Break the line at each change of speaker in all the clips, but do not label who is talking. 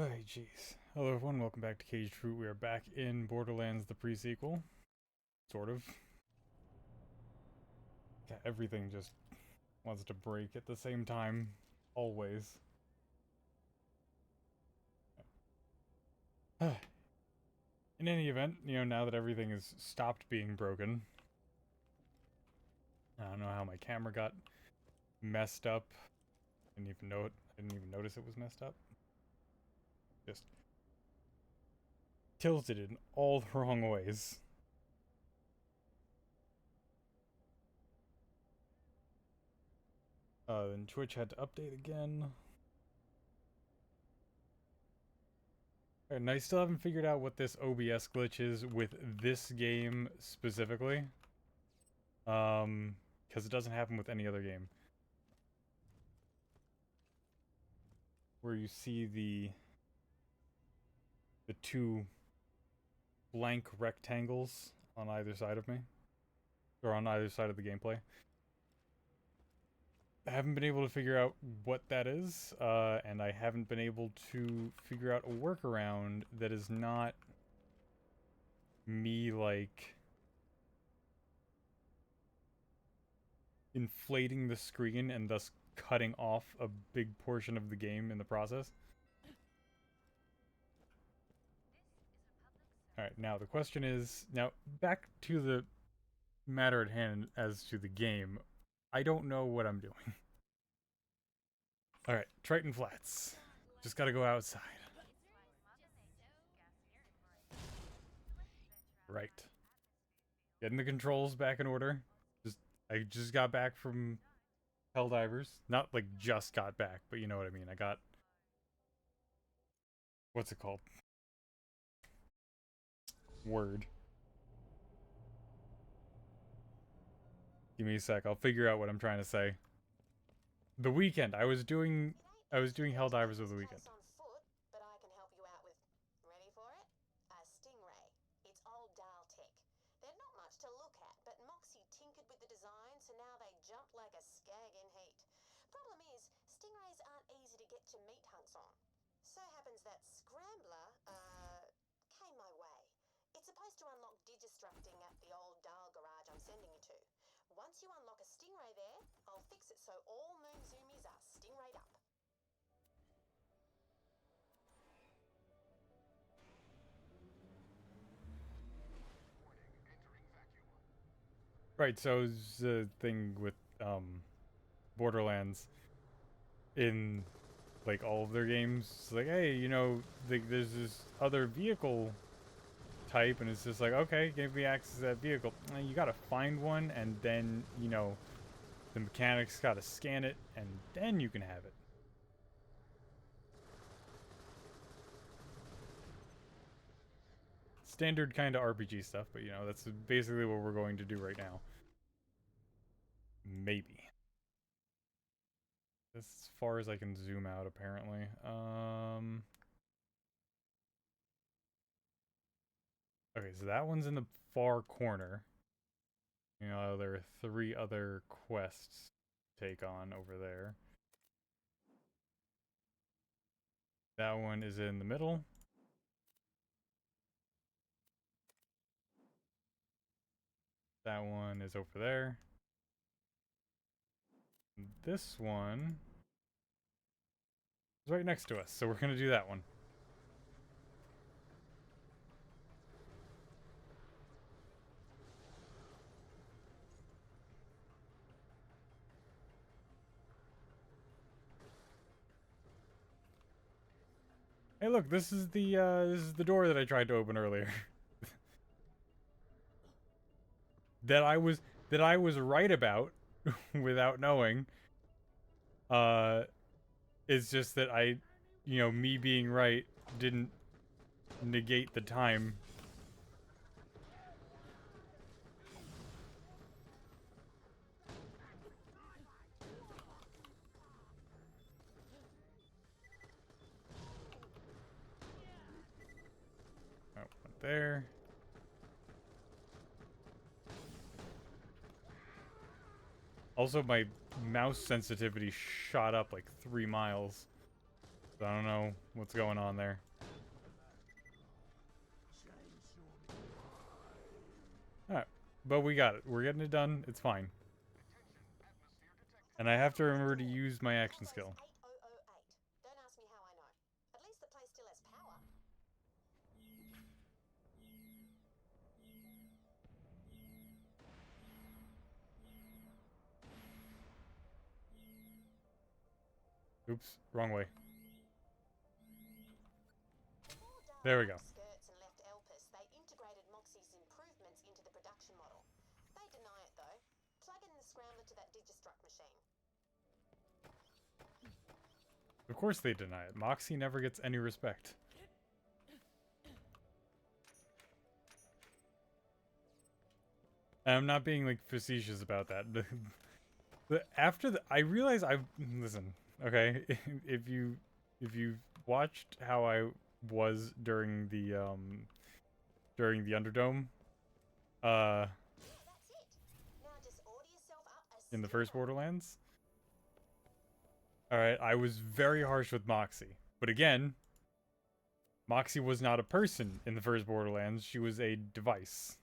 Alright, jeez. Hello everyone, welcome back to Caged Fruit. We are back in Borderlands, the pre-sequel. Sort of. Yeah, everything just wants to break at the same time. Always. In any event, now that everything has stopped being broken. I don't know how my camera got messed up. I didn't even notice it was messed up. Just tilted in all the wrong ways. Then Twitch had to update again. And I still haven't figured out what this OBS glitch is with this game specifically. Because it doesn't happen with any other game. Where you see the two blank rectangles on either side of me. Or on either side of the gameplay. I haven't been able to figure out what that is, and I haven't been able to figure out a workaround that is not me, like, inflating the screen and thus cutting off a big portion of the game in the process. Alright, now the question is, now back to the matter at hand as to the game. I don't know what I'm doing. Alright, Triton Flats. Just gotta go outside. Right. Getting the controls back in order. I just got back from Helldivers. Not like just got back, but you know what I mean. I got, what's it called? Word. Give me a sec. I'll figure out what I'm trying to say. The weekend. I was doing Helldivers over the weekend.
On foot, but I can help you out with. Ready for it? A Stingray. It's old Dahl tech. They're not much to look at, but Moxie tinkered with the design, so now they jump like a skag in heat. Problem is, Stingrays aren't easy to get to meat hunks on. So happens that Scrambler, came my way. It's supposed to unlock digistructing at the old Dahl garage I'm sending you to. Once you unlock a Stingray there, I'll fix it so all Moon Zoomies are Stingrayed up.
Right, so the thing with Borderlands in like all of their games, it's like, hey, there's this other vehicle type, and it's just like, okay, give me access to that vehicle. And you gotta find one, and then the mechanics gotta scan it, and then you can have it. Standard kind of RPG stuff, but that's basically what we're going to do right now. Maybe. That's as far as I can zoom out, apparently. Okay, so that one's in the far corner. There are 3 other quests to take on over there. That one is in the middle. That one is over there. This one is right next to us, so we're gonna do that one. Hey, look, this is the door that I tried to open earlier. that I was right about without knowing. It's just that me being right didn't negate the time. Oh, went there. Also, my mouse sensitivity shot up like 3 miles So I don't know what's going on there. Alright, but we got it. We're getting it done. It's fine. And I have to remember to use my action skill.
8008. Don't ask me how I know. At least the place still has power.
Oops, wrong way.
Before
There we
Dark
go.
Skirts and left Elpis, they integrated Moxie's improvements into the production model. They deny it though. Plug in the scrambler to that Digistruct machine.
Of course they deny it. Moxie never gets any respect. And I'm not being, like, facetious about that. I realize listen, okay? if you watched how I was during the Underdome,
Yeah, that's it. Now just order yourself up a
in the first
Stingray.
Borderlands, alright, I was very harsh with Moxie. But again, Moxie was not a person in the first Borderlands, she was a device.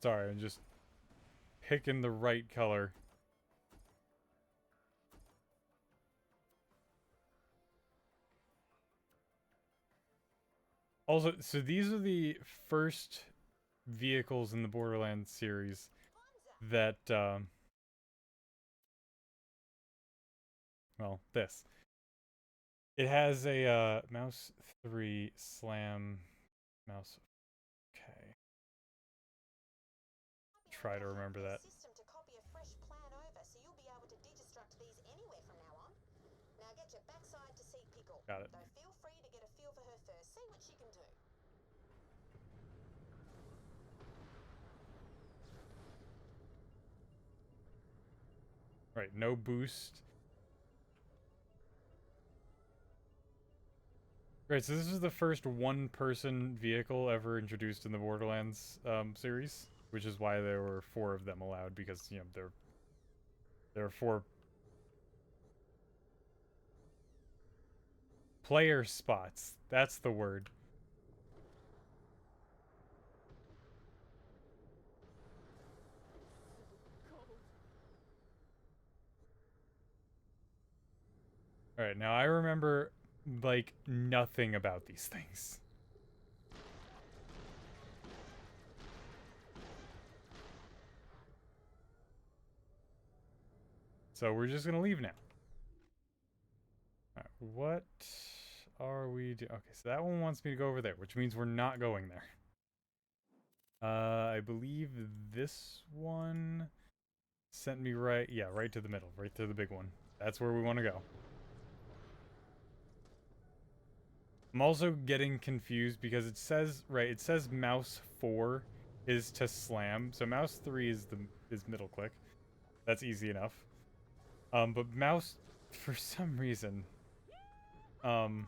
Sorry, I'm just picking the right color. Also, so these are the first vehicles in the Borderlands series that, well, this. It has a, mouse 3, slam, mouse, okay. Try to remember that.
System to copy a fresh plan over, so you'll be able to Digistruct these anywhere from now on. Now get your backside to see Pickle.
Got it.
Though feel free to get a feel for her first. See what she can do.
Right, no boost. Right, so this is the first one-person vehicle ever introduced in the Borderlands series, which is why there were 4 of them allowed, because, you know, there are 4 player spots. That's the word. Alright, now I remember, like, nothing about these things. So we're just gonna leave now. Alright, what are we doing? Okay, so that one wants me to go over there, which means we're not going there. I believe this one sent me right, yeah, right to the middle, right to the big one. That's where we want to go. I'm also getting confused because it says, right, it says mouse 4 is to slam. So mouse 3 is middle click. That's easy enough. But mouse, for some reason, now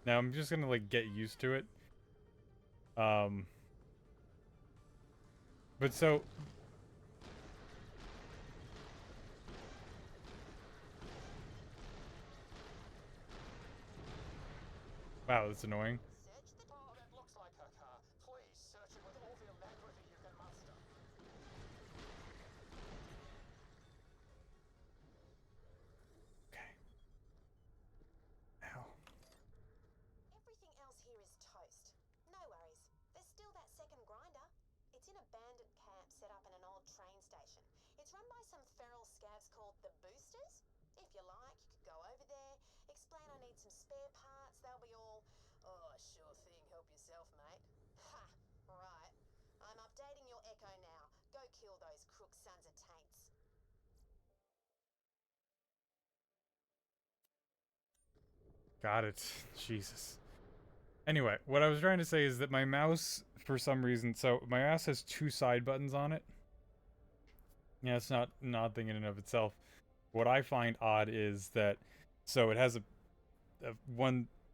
I'm just gonna, like, get used to it. But so, wow, that's annoying.
Search the
Oh, that looks like her car. Please search it with all the alacrity you can muster.
Okay. Ow.
Everything else here is toast. No worries. There's still that second grinder. It's in a bandit camp set up in an old train station. It's run by some feral scavs called the Boosters. If you like, you could go over there, explain I need some spare parts, they'll be all, oh, sure thing, help yourself, mate. Ha! Right. I'm updating your echo now. Go kill those crook sons of taints.
Got it. Jesus. Anyway, what I was trying to say is that my mouse, for some reason, so my mouse has 2 side buttons on it. Yeah, it's not an odd thing in and of itself. What I find odd is that, so it has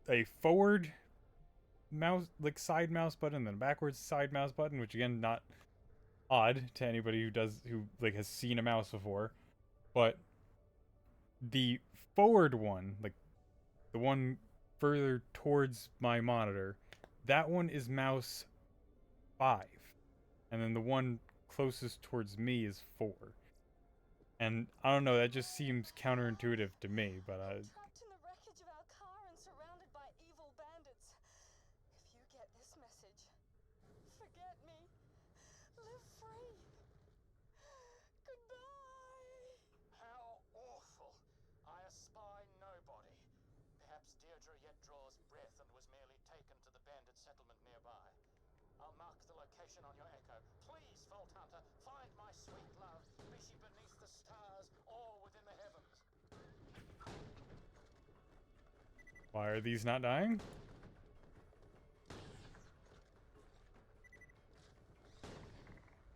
a forward mouse, like side mouse button, and then a backwards side mouse button, which again, not odd to anybody who like has seen a mouse before. But the forward one, like the one further towards my monitor, that one is mouse 5. And then the one closest towards me is 4. And I don't know, that just seems counterintuitive to me, but
Trapped in the wreckage of our car and surrounded by evil bandits. If you get this message, forget me. Live free. Goodbye.
How awful. I espy nobody. Perhaps Deirdre yet draws breath and was merely taken to the bandit settlement nearby. I'll mark the location on your echo. Please, Vault Hunter, find my sweet love. Be she beneath the stars or within the heavens.
why are these not dying?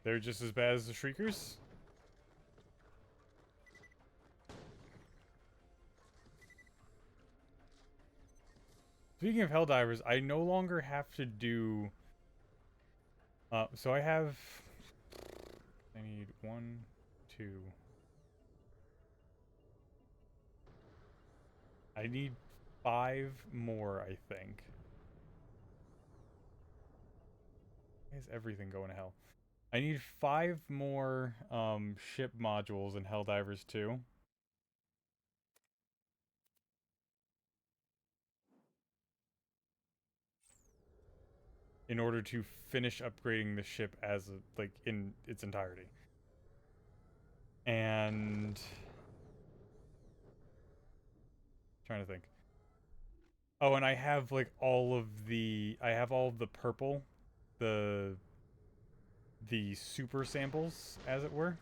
They're just as bad as the Shriekers? Speaking of Helldivers, I no longer have to do... so I need 1, 2... I need 5 more, I think. Why is everything going to hell? I need 5 more ship modules in Helldivers 2. In order to finish upgrading the ship as like in its entirety. And trying to think. Oh, and I have like all of the purple, the super samples, as it were.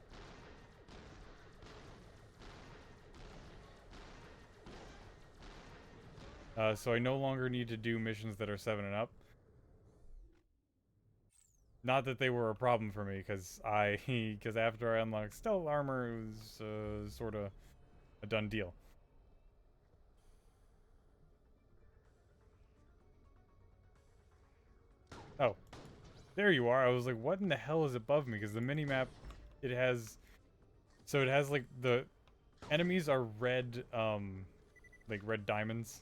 So I no longer need to do missions that are 7 and up. Not that they were a problem for me, because after I unlocked stealth armor, it was sort of a done deal. Oh, there you are. I was like, what in the hell is above me? Because the minimap, it has like the enemies are red, like red diamonds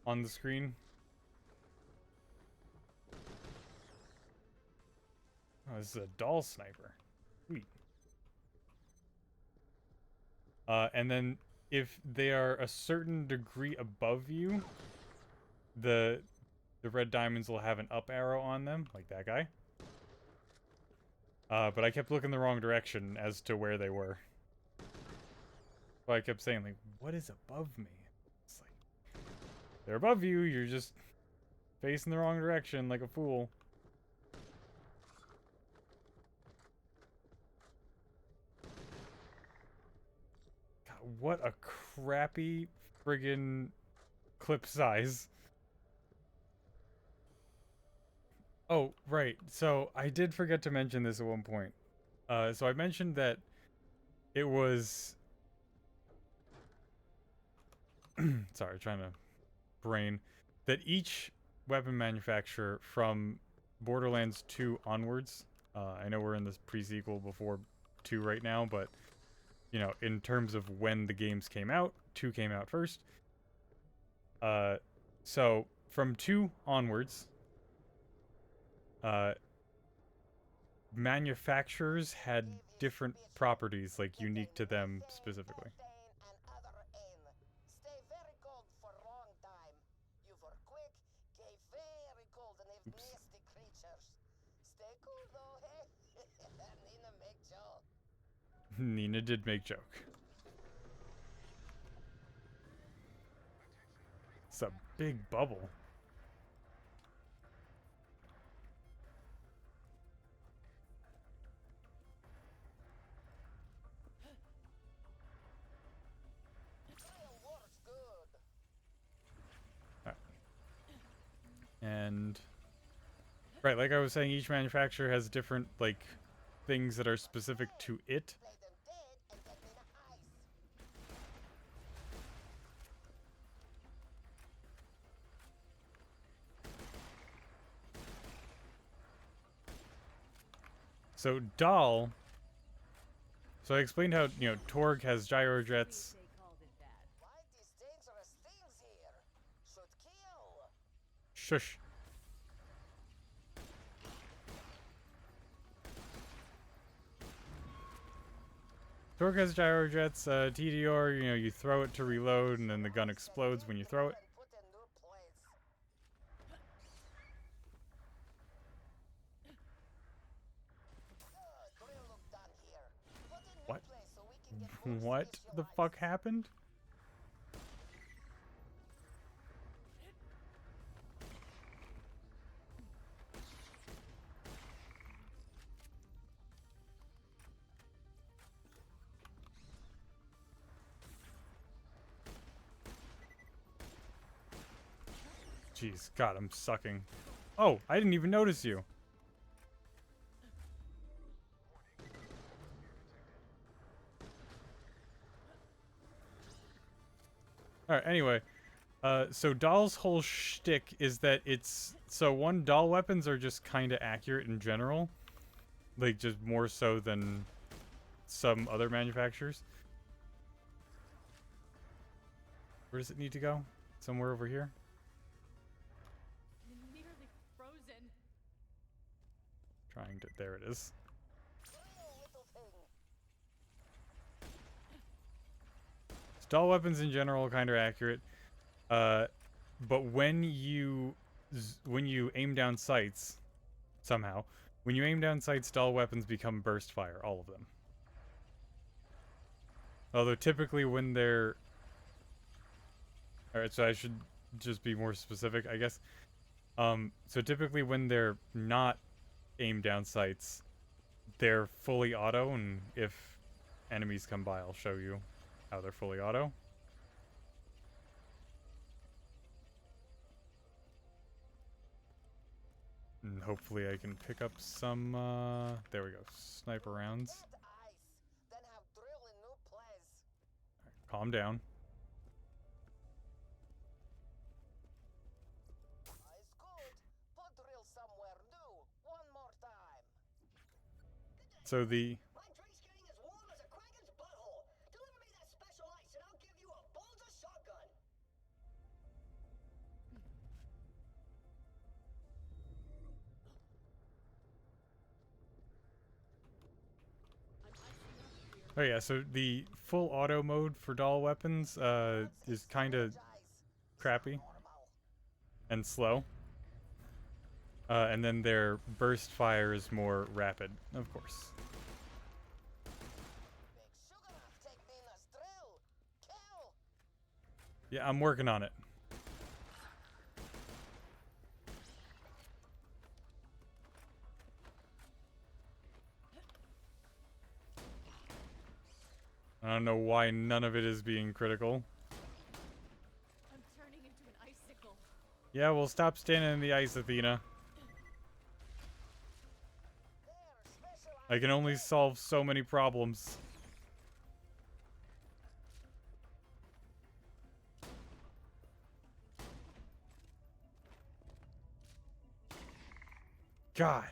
on the screen. Oh, this is a doll sniper. Sweet. And then if they are a certain degree above you, the red diamonds will have an up arrow on them, like that guy. But I kept looking the wrong direction as to where they were. So I kept saying, like, what is above me? It's like, they're above you, you're just facing the wrong direction like a fool. God, what a crappy friggin' clip size. Oh, right. So I did forget to mention this at one point. So I mentioned that it was... Sorry, trying to brain. That each weapon manufacturer from Borderlands 2 onwards, I know we're in this pre-sequel before 2 right now, but, you know, in terms of when the games came out, 2 came out first. So from 2 onwards, manufacturers had different properties, like, unique to them specifically.
Stay very cold for a long time. You were quick, gave very cold and have
Oops.
nasty creatures. Stay cool though, hey? Nina make joke.
Nina did make joke. It's a big bubble.
Fireworks good.
And right, like I was saying, each manufacturer has different like things that are specific to it.
Play them dead and get Nina ice.
So Dahl. So I explained how, you know, Torg has gyrojets.
They called it that.
Why these dangerous things here? Should kill.
Shush. Torg has gyrojets. TDR, you know, you throw it to reload, and then the gun explodes when you throw it.
And put a new place. Drill look done here. Put a new
What?
place so we can get more
What the
specialized.
fuck happened? Jeez, God, I'm sucking. Oh, I didn't even notice you. Alright, anyway. So Dahl's whole shtick is that it's... So, one, Dahl weapons are just kind of accurate in general. Like, just more so than some other manufacturers. Where does it need to go? Somewhere over here?
Nearly frozen.
Trying to... There it is.
Drill, little thing.
Dahl weapons in general kind of accurate. But when you aim down sights, somehow, when you aim down sights, Dahl weapons become burst fire, all of them. Although typically when they're... Alright, so I should just be more specific, I guess. So typically when they're not aimed down sights, they're fully auto, and if enemies come by, I'll show you how they're fully auto. And hopefully I can pick up some, there we go, sniper rounds.
Get ice. Then have drill in new place.
Calm down.
Ice good. Put drill somewhere new. One more time.
So the...
My drink's getting as warm as a kraken's butthole. Deliver me that special ice and I'll give you a Bulger shotgun.
Oh yeah, so the full auto mode for Dahl weapons, is kind of crappy
Normal.
and slow. And then their burst fire is more rapid, of course.
Big sugar take Nina's drill. Kill.
Yeah, I'm working on it. I don't know why none of it is being critical.
I'm turning into an icicle.
Yeah, well, stop standing in the ice, Athena.
There, special
I can only solve so many problems. God.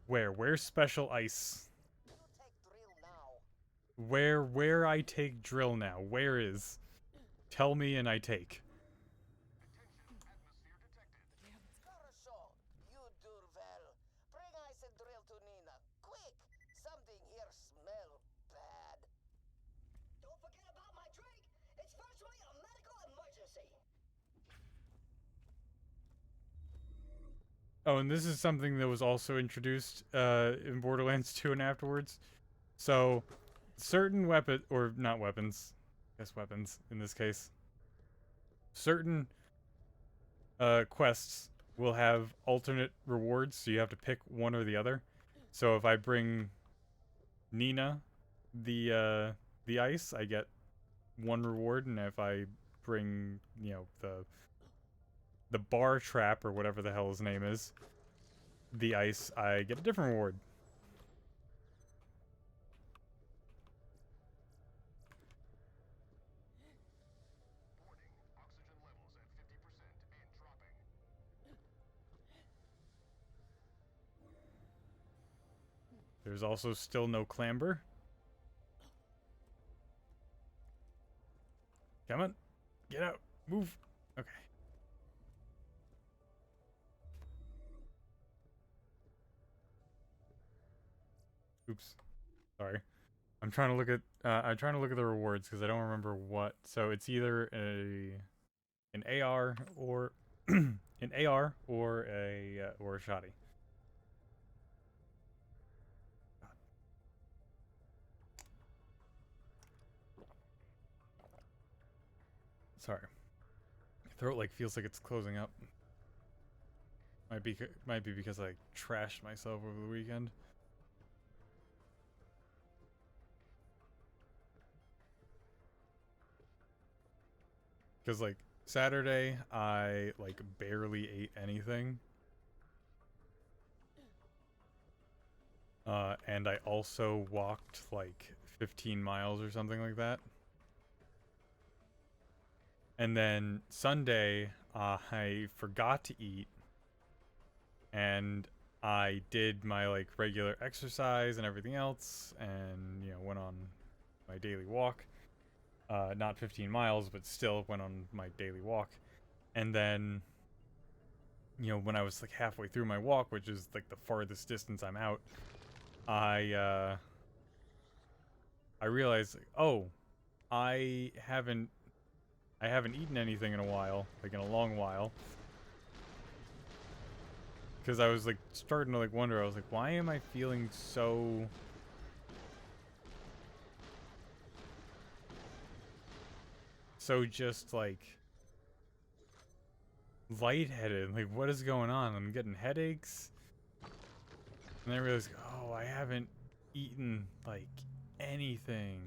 Where's special ice?
You take drill now.
Where I take drill now? Where is? Tell me and I take.
Хорошо. You do well. Bring ice and drill to Nina. Quick. Something here smell bad.
Don't forget about my drink. It's virtually a medical emergency.
Oh, and this is something that was also introduced in Borderlands 2 and afterwards. So, certain weapon, or not weapons, I guess weapons in this case. Certain quests will have alternate rewards, so you have to pick one or the other. So if I bring Nina the ice, I get one reward, and if I bring, you know, the bar trap or whatever the hell his name is, the ice, I get a different reward. There's also still no clamber. Come on. Get out. Move. Okay. Oops. Sorry. I'm trying to look at the rewards because I don't remember what. So it's either an AR or an AR or a shotty. Sorry. My throat like feels like it's closing up. Might be because I trashed myself over the weekend. Because like Saturday I like barely ate anything. And I also walked like 15 miles or something like that. And then Sunday, I forgot to eat, and I did my like regular exercise and everything else, and went on my daily walk. Not 15 miles, but still went on my daily walk. And then, when I was like halfway through my walk, which is like the farthest distance I'm out, I realized, like, oh, I haven't eaten anything in a while, like in a long while. Because I was like starting to like wonder, I was like, why am I feeling so just like lightheaded? Like, what is going on? I'm getting headaches. And I realized, oh, I haven't eaten like anything.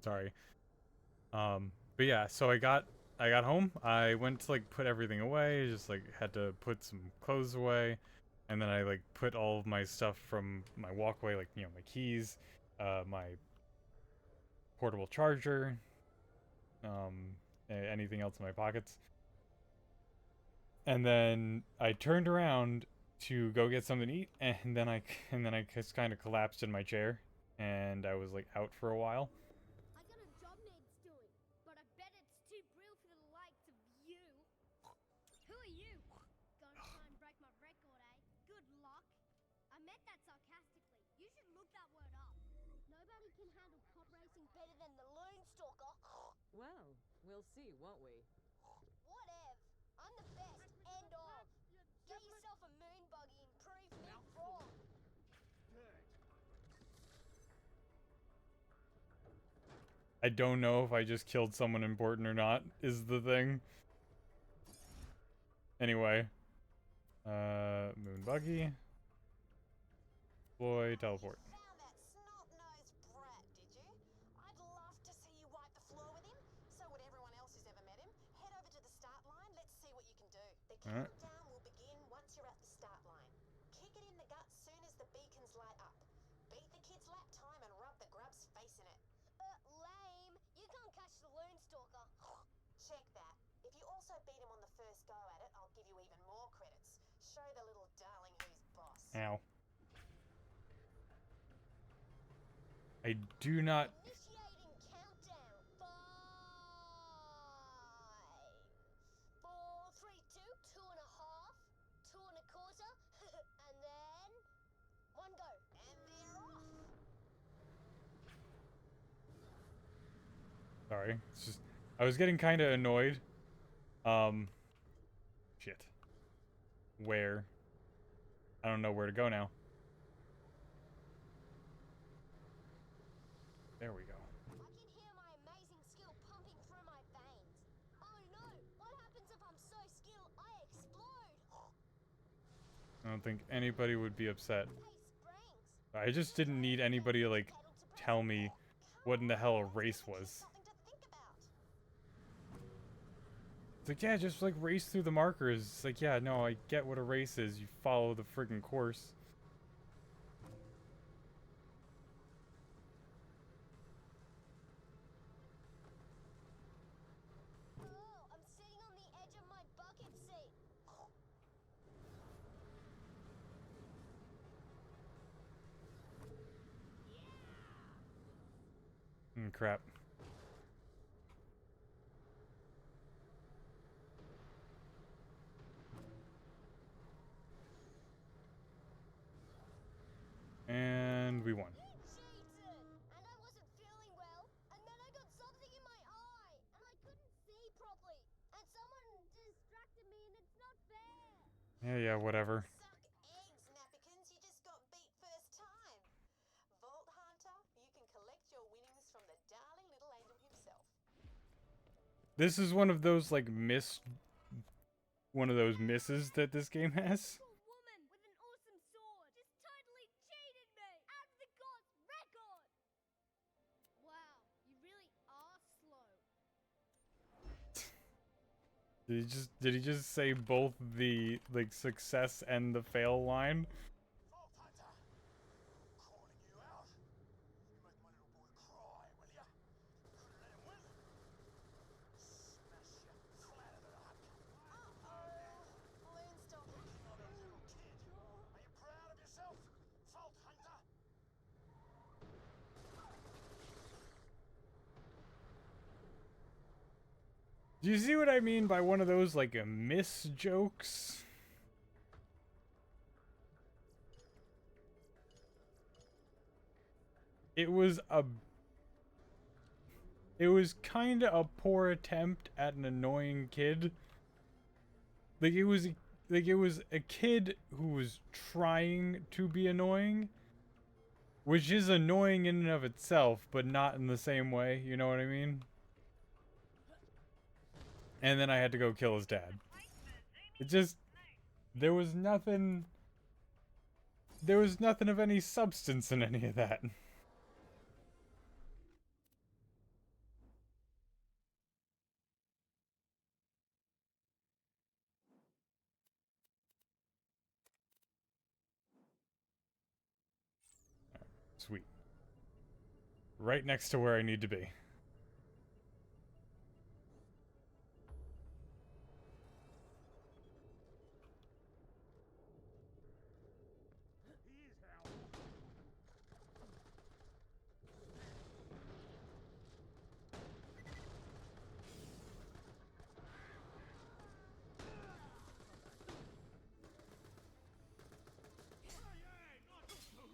Sorry. But yeah, so I got home. I went to like put everything away. Just like had to put some clothes away, and then I like put all of my stuff from my walkway, like my keys, my portable charger, anything else in my pockets. And then I turned around to go get something to eat, and then I just kind of collapsed in my chair, and I was like out for a while.
I got a job needs doing, but I bet it's too brill for the likes of you. Who are you? Gonna try and break my record, eh? Good luck. I meant that sarcastically. You should look that word up. Nobody can handle pop racing better than the Loon Stalker.
Well, we'll see, won't we?
Whatever. I'm the best, end of. Get yourself a moon buggy and prove me wrong.
I don't know if I just killed someone important or not, is the thing. Anyway. Moon buggy. Deploy, teleport.
Found that snot-nosed brat, did you? I'd love to see you wipe the floor with him. So would everyone else who's ever met him. Head over to the start line. Let's see what you can do. The
Alright.
countdown will begin once you're at the start line. Kick it in the gut soon as the beacons light up. Beat the kid's lap time and rub the grub's face in it. Lame. You can't catch the Loon Stalker. Check that. If you also beat him on the first go at it, I'll give you even more credits. Show the little darling who's boss.
Ow. I do not.
Initiating countdown. 5, 4, 3, 2, 2.5, 2.25, and then 1 go. And they're off.
Sorry. It's just. I was getting kind of annoyed. Shit. Where? I don't know where to go now. There we go.
I can hear my amazing skill pumping through my veins. Oh no! What happens if I'm so skilled I explode?
I don't think anybody would be upset.
Hey, Springs.
I just didn't need anybody to like tell me what in the hell a race was.
Something to think about.
It's like, yeah, just like race through the markers. It's like, yeah, no, I get what a race is. You follow the friggin' course. Crap. And we won.
You cheated! And I wasn't feeling well, and then I got something in my eye, and I couldn't see properly, and someone distracted me, and it's not fair!
Yeah, whatever.
Suck eggs, Napikins. You just got beat first time. Vault Hunter, you can collect your winnings from the darling little angel himself.
This is one of those, like, one of those misses that this game has.
Cool woman with an awesome sword just totally cheated me out of the god's record! Wow, you really are slow.
Did he just say both the, like, success and the fail line?
Vault Hunter! Calling you out. You make my little boy cry, will ya? Couldn't let him win. Smash you flat of the hut.
Balloon stop.
Not a little kid. Are you proud of yourself, Vault Hunter?
Do you see what I mean by one of those, like, miss jokes? It was kinda a poor attempt at an annoying kid. Like, it was a kid who was trying to be annoying, which is annoying in and of itself, but not in the same way, you know what I mean? And then I had to go kill his dad. It just, there was nothing of any substance in any of that. Sweet. Right next to where I need to be.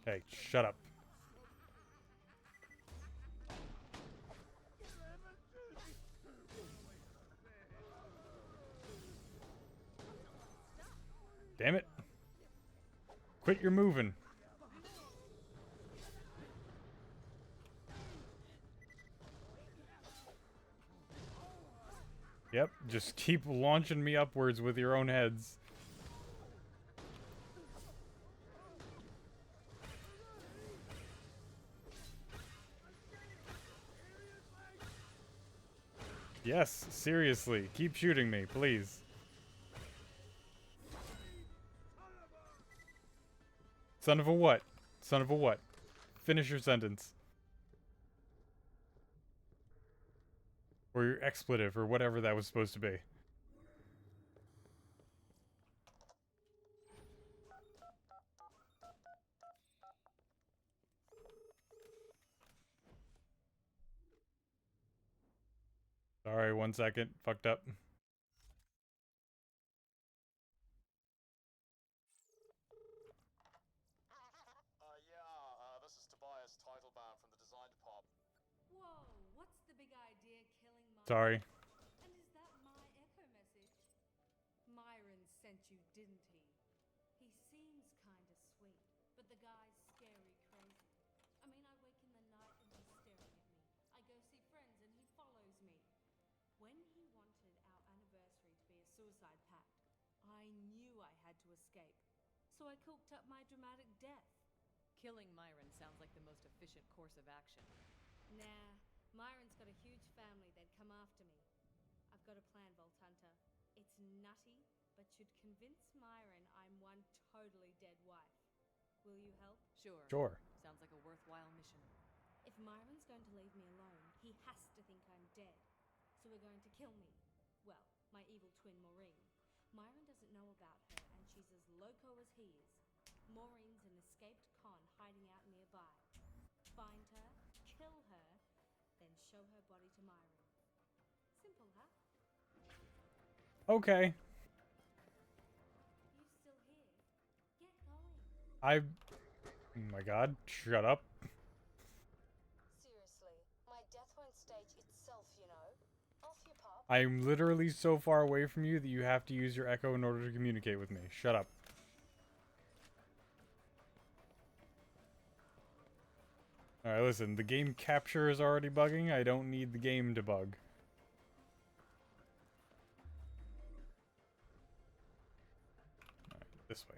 Hey, shut up. Damn it. Quit your moving. Yep, just keep launching me upwards with your own heads. Yes, seriously, keep shooting me, please. Son of a what? Son of a what? Finish your sentence. Or your expletive, or whatever that was supposed to be. Sorry, 1 second. Fucked up.
This is Tobias Teitelbaum from the design department.
Whoa, what's the big idea killing my...
Sorry.
And is that my echo message? Myron sent you, didn't he? He seems kinda sweet, but the guy's scary crazy. I mean, I wake in the night and he's staring at me. I go see friends and he follows me. When he wanted our anniversary to be a suicide pact, I knew I had to escape. So I cooked up my dramatic death.
Killing Myron sounds like the most efficient course of action.
Nah, Myron's got a huge family. They'd come after me. I've got a plan, Vault Hunter. It's nutty, but should convince Myron I'm one totally dead wife. Will you help?
Sure.
Sure.
Sounds like a worthwhile mission.
If Myron's going to leave me alone, he has to think I'm dead. So we're going to kill me. Well, my evil twin Maureen. Myron doesn't know about her, and she's as loco as he is. Maureen's an escaped con hiding out nearby. Find her, kill her, then
show her body to Myron. Simple, huh?
Okay.
You still here? Get going.
Oh my god, shut up.
Seriously, my death won't stage itself, you know. Off you pop.
I'm literally so far away from you that you have to use your echo in order to communicate with me. Shut up. Alright, listen, the game capture is already bugging. I don't need the game to bug. Alright, this way.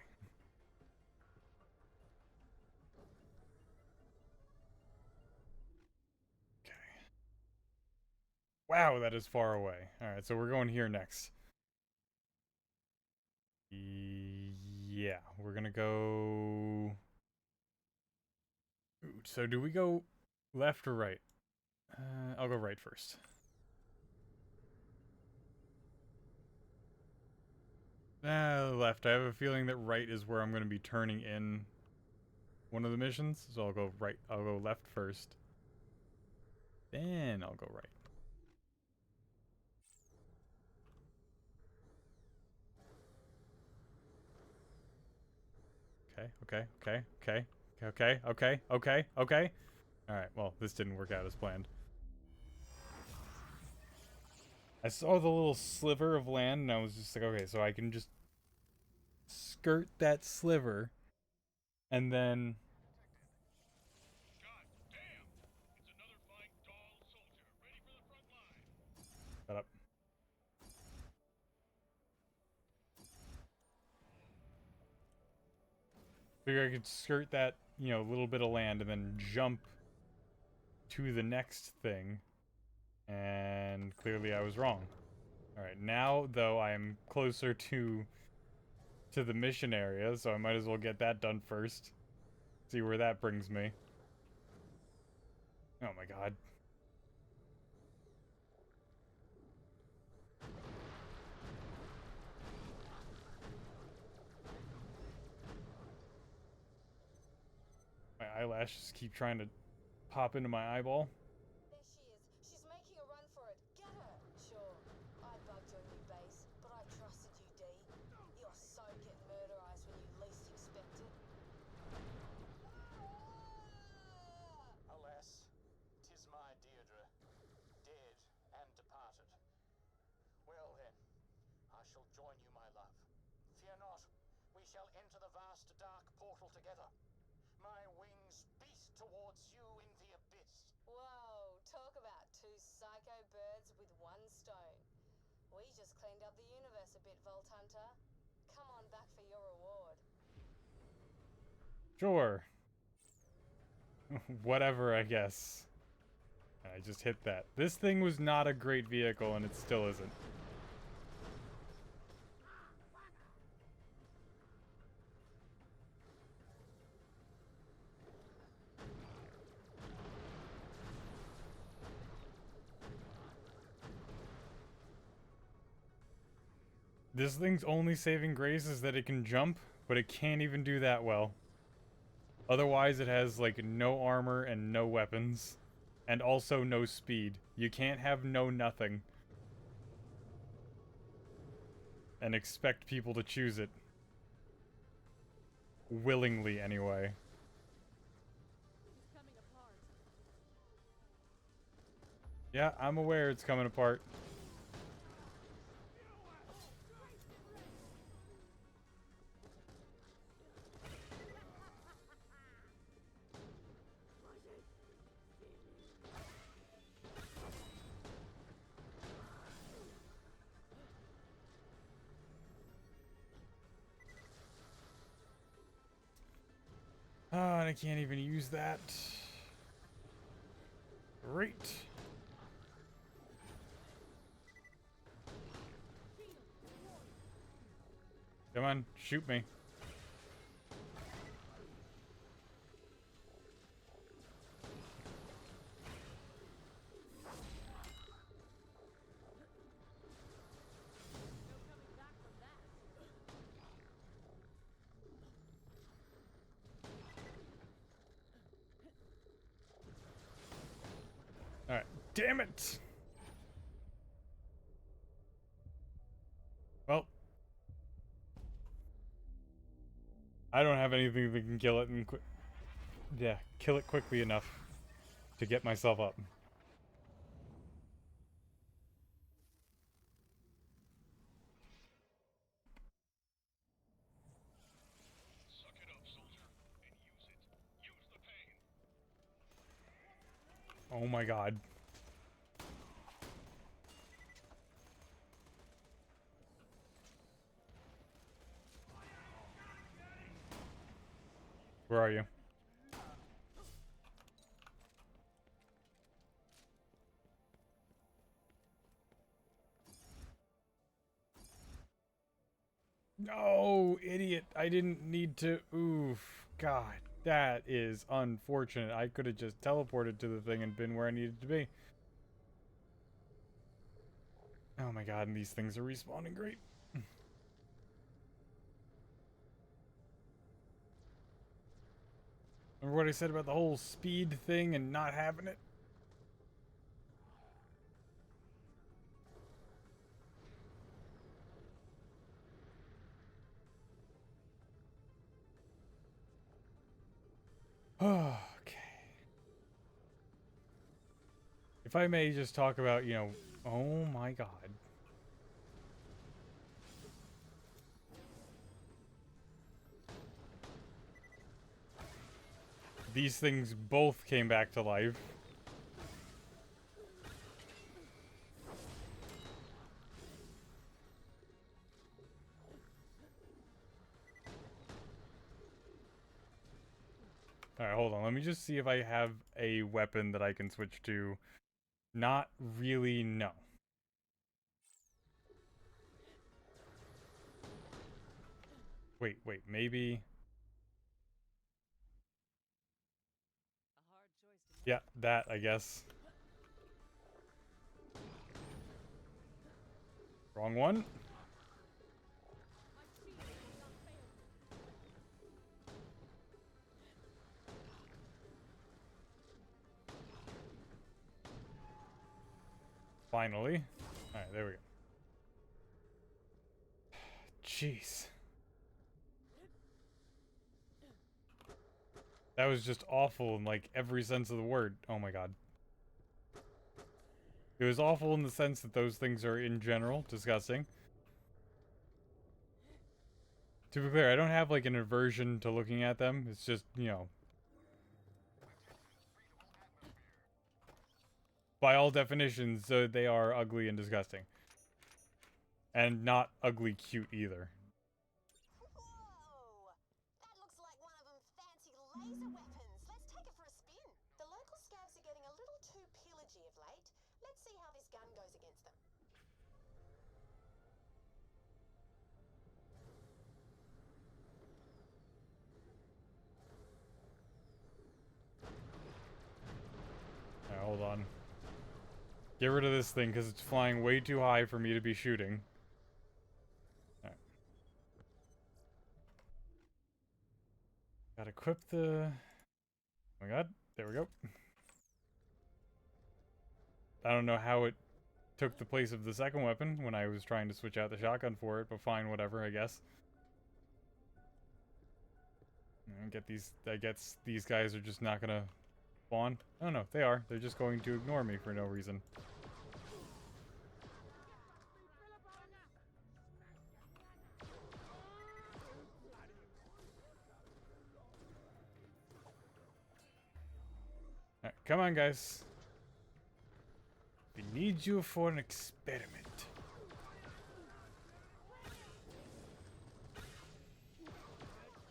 Okay. Wow, that is far away. Alright, so we're going here next. Yeah, we're gonna go... Ooh, so do we go left or right? I'll go right first. Left. I have a feeling that right is where I'm going to be turning in one of the missions, so I'll go right. I'll go left first. Then I'll go right. Okay. Alright, well, this didn't work out as planned. I saw the little sliver of land, and I was just like, okay, so I can just skirt that sliver, and then... Shut up. Figure I could skirt that, you know, little bit of land, and then jump to the next thing. And clearly I was wrong. Alright, now, though, I'm closer to the mission area, so I might as well get that done first. See where that brings me. Oh my god. My eyelashes keep trying to pop into my eyeball.
There she is. She's making a run for it. Get her! Sure, I bugged your new base, but I trusted you, D. You're so get murderized when you least expect it.
Alas, 'tis my Deirdre, dead and departed. Well then, I shall join you, my love. Fear not, we shall enter the vast dark portal together. My wings beat towards you in the abyss.
Whoa, talk about two psycho birds with one stone. We just cleaned up the universe a bit, Vault Hunter. Come on back for your reward.
Sure. Whatever, I guess. I just hit that. This thing was not a great vehicle, and it still isn't. This thing's only saving grace is that it can jump, but it can't even do that well. Otherwise, it has, like, no armor and no weapons. And also no speed. You can't have no nothing. And expect people to choose it. Willingly, anyway.
It's coming apart.
Yeah, I'm aware it's coming apart. Oh, and I can't even use that. Great. Come on, shoot me. Alright. Damn it! Well, I don't have anything that can kill it and kill it quickly enough to get myself up. Oh my god. Where are you? No, idiot. I didn't need to. Oof. God, that is unfortunate. I could have just teleported to the thing and been where I needed to be. Oh my god, and these things are respawning great. Remember what I said about the whole speed thing and not having it? Okay. If I may just talk about, you know, oh my god. These things both came back to life. Alright, hold on. Let me just see if I have a weapon that I can switch to. Not really, no. Wait, maybe... Yeah, that, I guess. Wrong one. Finally. Alright, there we go. Jeez. That was just awful in, like, every sense of the word. Oh my god. It was awful in the sense that those things are, in general, disgusting. To be clear, I don't have, like, an aversion to looking at them. It's just, you know... By all definitions, they are ugly and disgusting. And not ugly cute either.
Whoa! That looks like one of them fancy laser weapons. Let's take it for a spin. The local scavs are getting a little too pillagey of late. Let's see how this gun goes against them.
Alright, hold on. Get rid of this thing, because it's flying way too high for me to be shooting. Alright. Gotta equip the... Oh my god, there we go. I don't know how it took the place of the second weapon when I was trying to switch out the shotgun for it, but fine, whatever, I guess. And I guess these guys are just not gonna spawn. Oh no, they are. They're just going to ignore me for no reason. Alright, come on, guys. We need you for an experiment.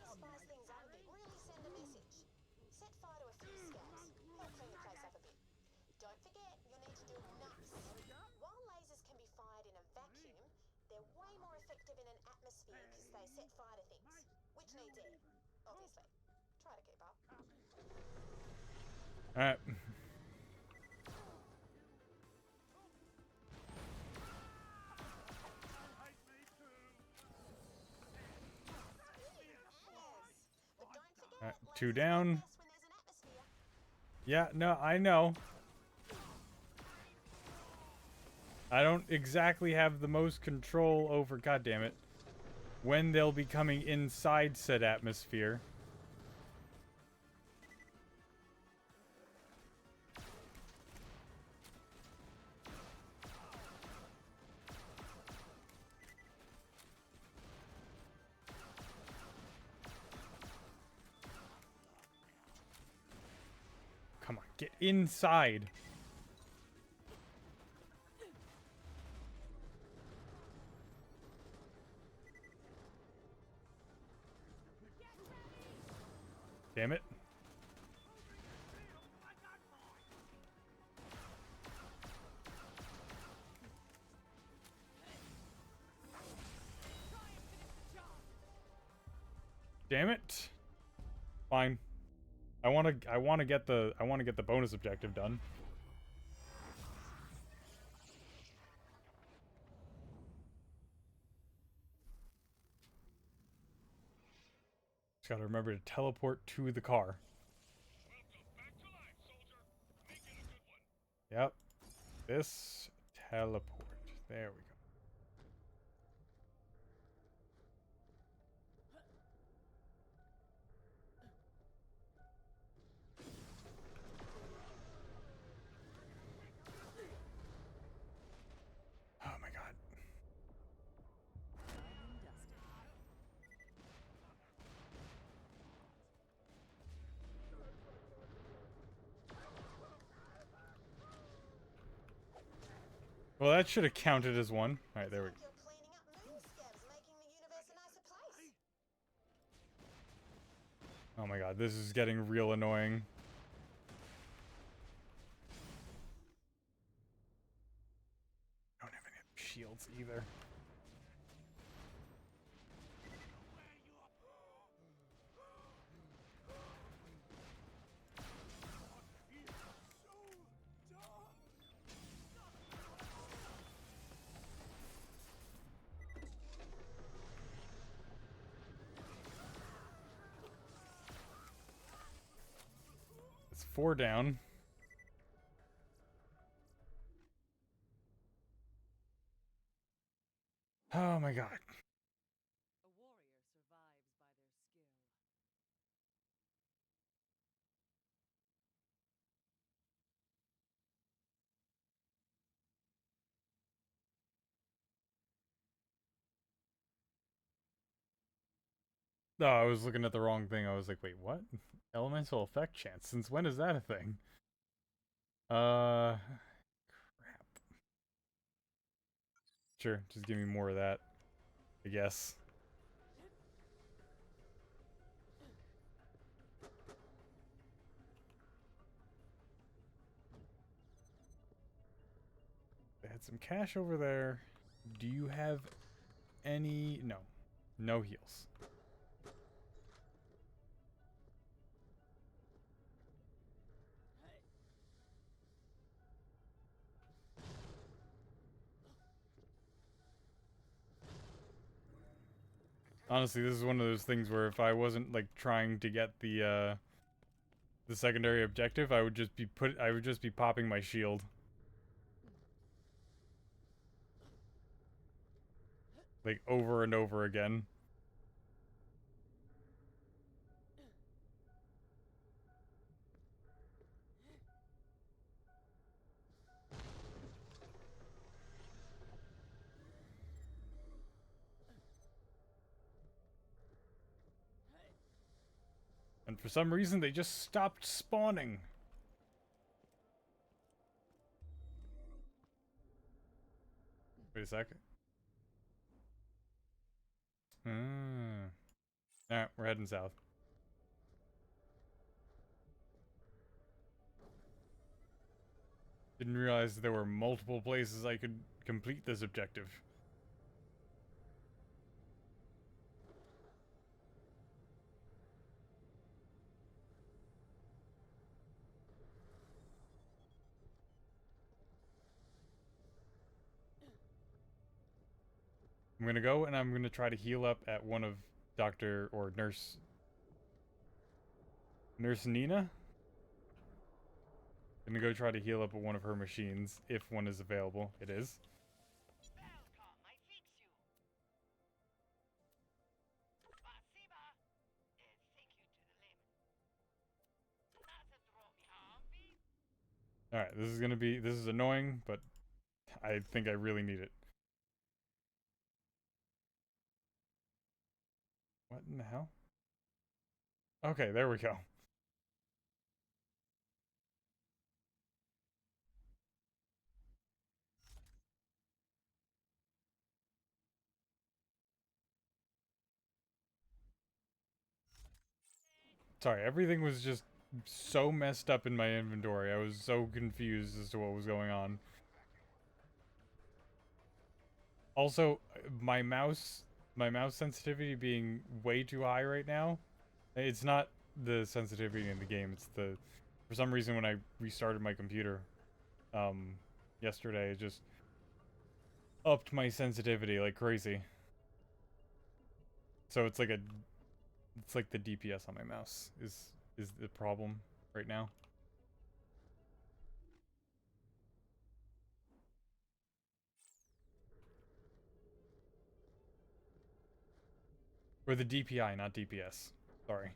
Spice things up a bit. Really send a message. Set fire to a few scavs. Help clean the place up a bit. Don't forget, you'll need to do it nice. While lasers can be fired in a vacuum, they're way more effective in an atmosphere because they set fire to things, which needs air, obviously. Try to keep up.
Alright. Alright, 2 down. Yeah, no, I know. I don't exactly have the most control over, god damn it, when they'll be coming inside said atmosphere. Come on, get inside. Damn it. Damn it. Fine. I want to get the bonus objective done. Just got to remember to teleport to the car. Yep. This teleport. There we go. Oh my god. Well, that should have counted as one. Alright, there we go.
You're cleaning up moon scabs, making the universe a nicer place.
Oh my god, this is getting real annoying. I don't have any shields either. It's 4 down. Oh my god.
A warrior survives by their skill.
No, I was looking at the wrong thing. I was like, wait, what? Elemental effect chance. Since when is that a thing? Crap. Sure, just give me more of that, I guess. They had some cash over there. Do you have any? No. No heals. Honestly, this is one of those things where if I wasn't like trying to get the secondary objective, I would just be popping my shield. Like over and over again. And for some reason, they just stopped spawning. Wait a second. Alright, we're heading south. Didn't realize there were multiple places I could complete this objective. I'm gonna go and I'm gonna try to heal up at one of Dr. or Nurse Nina? I'm gonna go try to heal up at one of her machines, if one is available. It is. Alright, this is annoying, but I think I really need it. What in the hell? Okay, there we go. Sorry, everything was just so messed up in my inventory. I was so confused as to what was going on. Also, my mouse sensitivity being way too high right now. It's not the sensitivity in the game, it's the for some reason when I restarted my computer yesterday, it just upped my sensitivity like crazy. So it's like the DPS on my mouse is the problem right now. Or the DPI, not DPS. Sorry.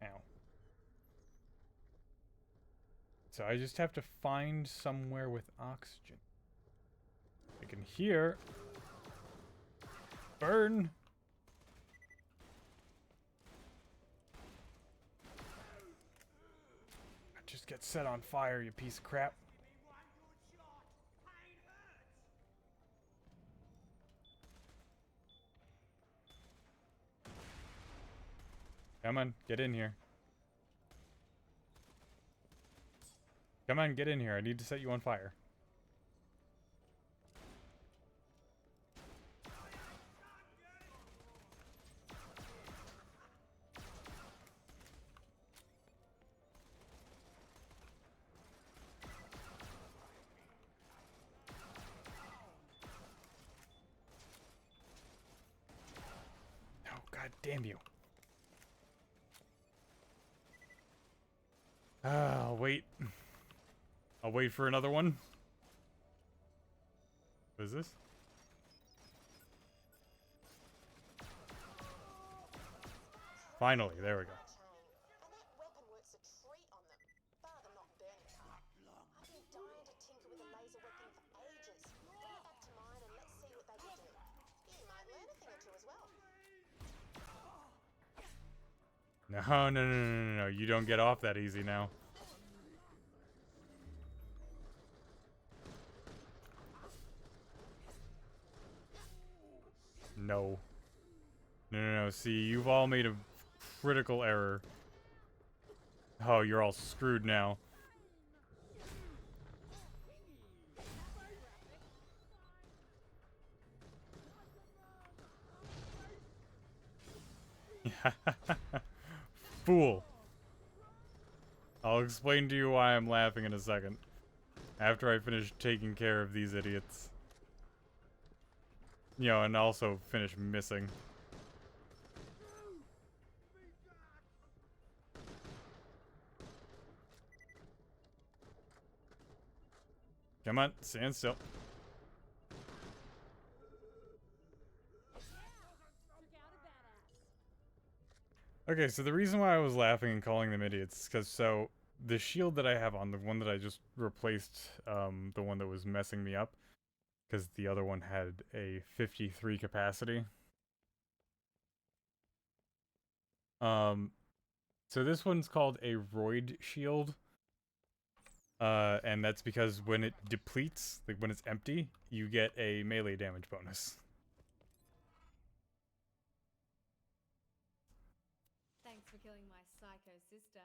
Ow. So I just have to find somewhere with oxygen. I can hear... Burn! Just get set on fire, you piece of crap. Come on, get in here. Come on, get in here. I need to set you on fire. Oh, god damn you. I'll wait. I'll wait for another one. What is this? Finally, there we go.
And that weapon works a treat on them, bar them not burning tough. I've been dying to tinker with a laser weapon for ages. Bring it back to mine and let's see what they can do. You might learn a thing or two as well.
No, no, no, no, no, no. You don't get off that easy now. No. No, no, no. See, you've all made a critical error. Oh, you're all screwed now. Fool. I'll explain to you why I'm laughing in a second. After I finish taking care of these idiots. You know, and also finish missing. Come on, stand still. Okay, so the reason why I was laughing and calling them idiots is because, so, the shield that I have on, the one that I just replaced, the one that was messing me up, because the other one had a 53 capacity. So this one's called a Roid Shield. And that's because when it depletes, like when it's empty, you get a melee damage bonus.
Thanks for killing my psycho sister.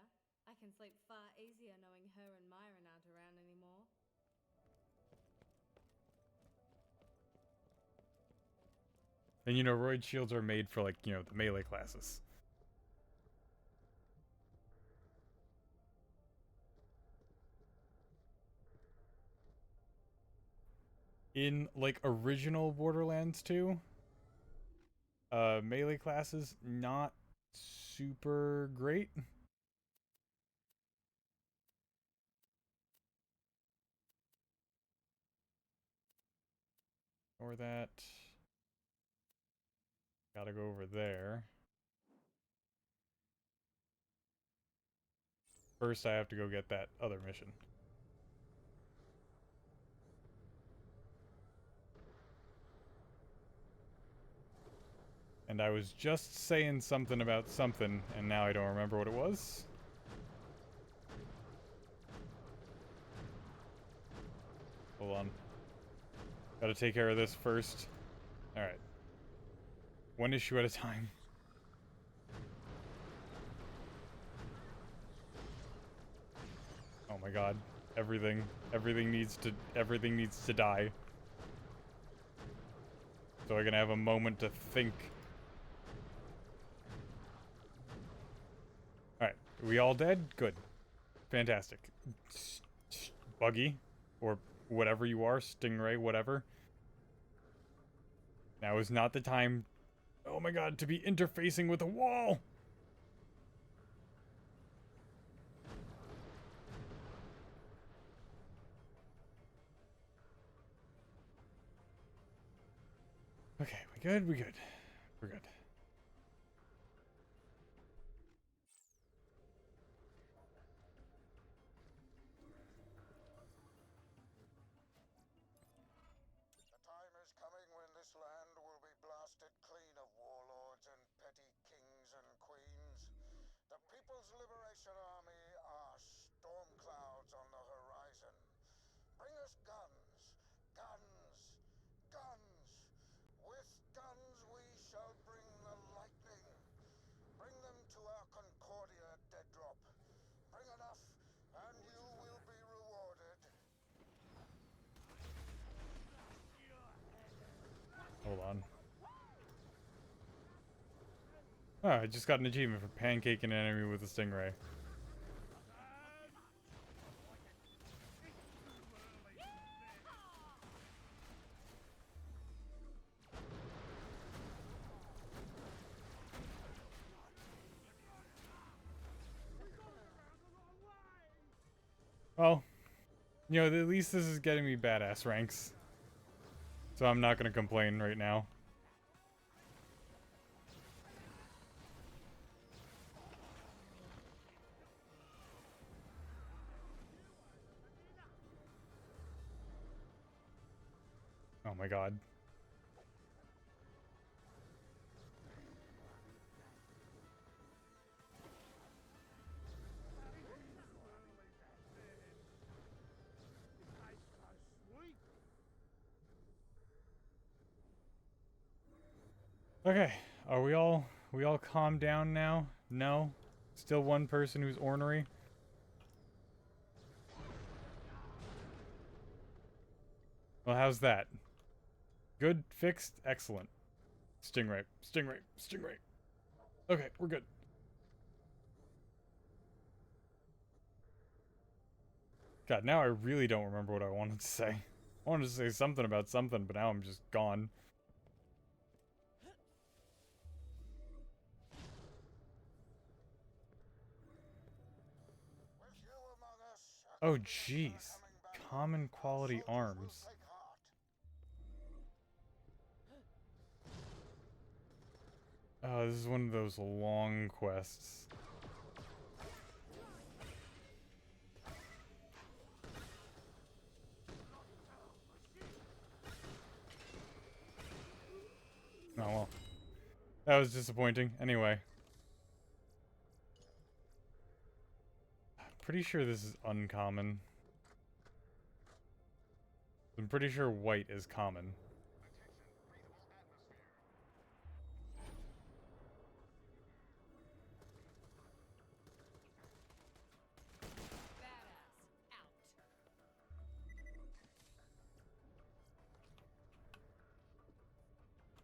I can sleep far easier knowing her and Myron aren't around anymore.
And you know, Roid Shields are made for, like, you know, the melee classes. In, like, original Borderlands 2, melee classes, not super great. Or that. Gotta go over there. First, I have to go get that other mission. And I was just saying something about something, and now I don't remember what it was. Hold on. Gotta take care of this first. Alright. One issue at a time. Oh my god. Everything needs to die. So I can have a moment to think. Alright. Are we all dead? Good. Fantastic. Buggy. Or whatever you are. Stingray, whatever. Now is not the time, oh my god, to be interfacing with a wall! Okay, we good? We good. We're good.
The time is coming when this land will be blasted clean of warlords and petty kings and queens. The People's Liberation Army are storm clouds on the horizon. Bring us guns, guns, guns. With guns we shall bring the lightning. Bring them to our Concordia dead drop. Bring enough, and you will be rewarded.
Hold on. Oh, I just got an achievement for pancaking an enemy with a stingray. Well, you know, at least this is getting me badass ranks. So I'm not gonna complain right now. Oh my god. Okay, are we all calmed down now? No? Still one person who's ornery? Well, how's that? Good? Fixed? Excellent. Stingray. Stingray. Stingray. Okay, we're good. God, now I really don't remember what I wanted to say. I wanted to say something about something, but now I'm just gone. Oh, jeez. Common quality arms. Oh, this is one of those long quests. Oh, well. That was disappointing. Anyway. Pretty sure this is uncommon. I'm pretty sure white is common.
Badass. Out.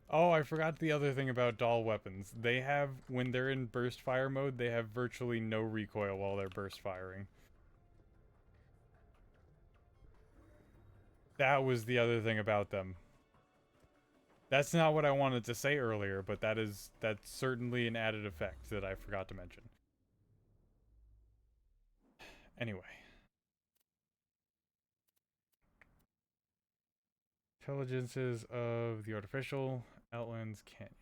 Oh, I forgot the other thing about doll weapons. They have, when they're in burst fire mode, they have virtually no recoil while they're burst firing. That was the other thing about them. That's not what I wanted to say earlier, but that's certainly an added effect that I forgot to mention. Anyway. Intelligences of the artificial Outlands Canyon.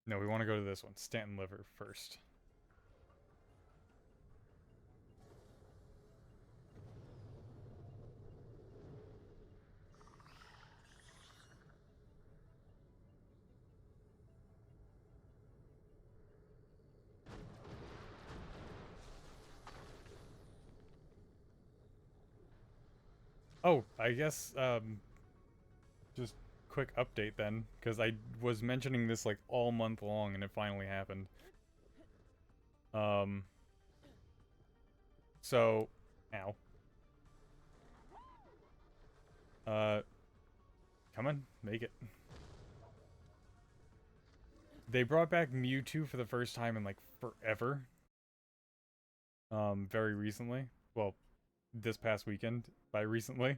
No, we want to go to this one, Stanton Liver, first. Oh, I guess, just quick update then, because I was mentioning this like all month long and it finally happened. So, ow. Come on, make it. They brought back Mewtwo for the first time in like forever. Very recently. Well, this past weekend, by recently.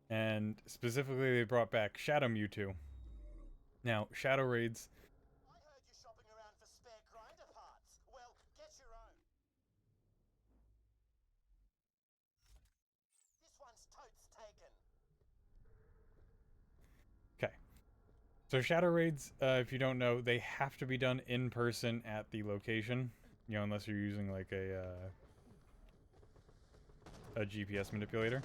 And specifically, they brought back Shadow Mewtwo. Now, Shadow Raids.
I heard you shopping around for spare grinder parts. Well, get your own. This one's totes taken.
Okay. So Shadow Raids, if you don't know, they have to be done in person at the location. You know, unless you're using like a GPS manipulator.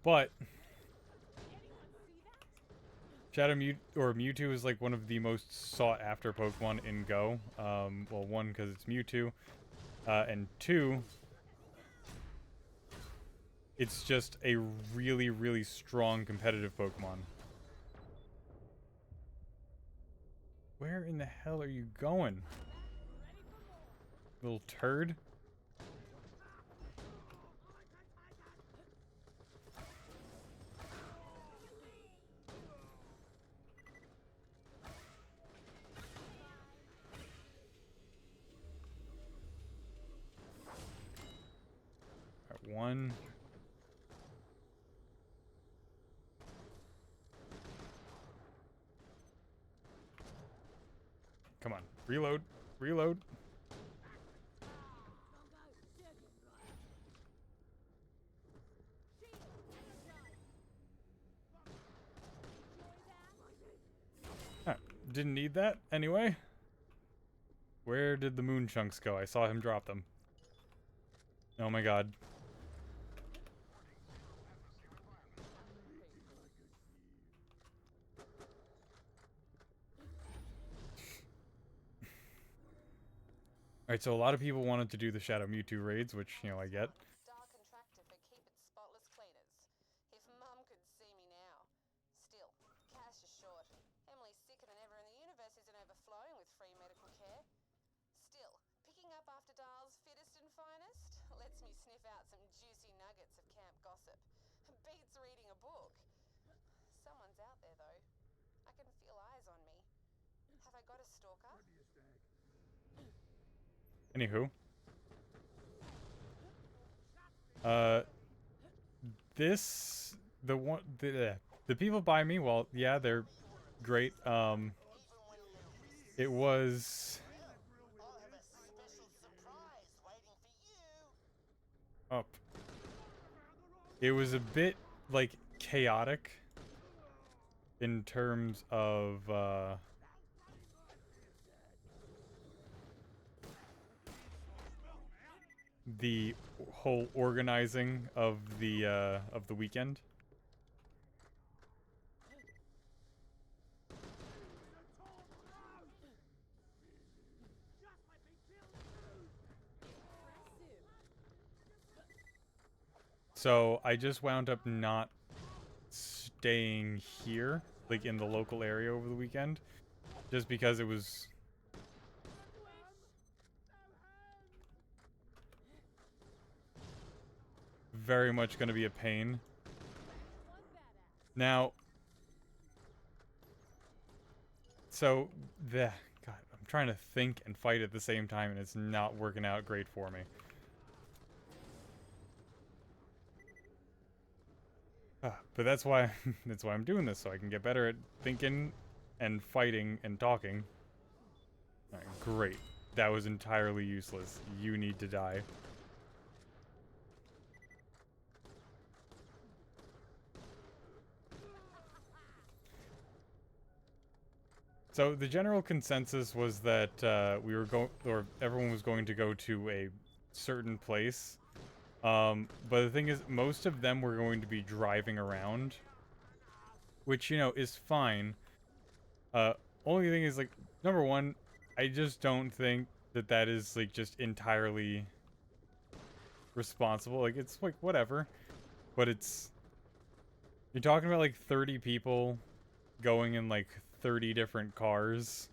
But Mewtwo is like one of the most sought after Pokemon in Go. Well, one, because it's Mewtwo, and two, it's just a really, really strong competitive Pokemon. Where in the hell are you going? Little turd? Alright, one. Come on. Reload. Reload. Huh. Didn't need that anyway. Where did the moon chunks go? I saw him drop them. Oh my god. Alright, so a lot of people wanted to do the Shadow Mewtwo raids, which, you know, I get.
Star contractor for Keep It Spotless Cleaners. If Mum could see me now. Still, cash is short. Emily's sicker than ever and the universe isn't overflowing with free medical care. Still, picking up after Dial's fittest and finest lets me sniff out some juicy nuggets of camp gossip. Beats reading a book. Someone's out there though. I can feel eyes on me. Have I got a stalker?
Anywho. The people by me, well, yeah, they're great. It was...
I'll have a special surprise waiting for you.
Up. It was a bit, like, chaotic in terms of, the whole organizing of the weekend. So I just wound up not staying here, like in the local area over the weekend, just because it was very much going to be a pain. Now, so God, I'm trying to think and fight at the same time, and it's not working out great for me. But that's why I'm doing this, so I can get better at thinking and fighting and talking. Alright, great. That was entirely useless. You need to die. So the general consensus was that we were going, or everyone was going to go to a certain place. But the thing is, most of them were going to be driving around, which, you know, is fine. Only thing is, like, number one, I just don't think that that is, like, just entirely responsible. Like, it's, like, whatever. But it's... You're talking about, like, 30 people going in, like, 30 different cars.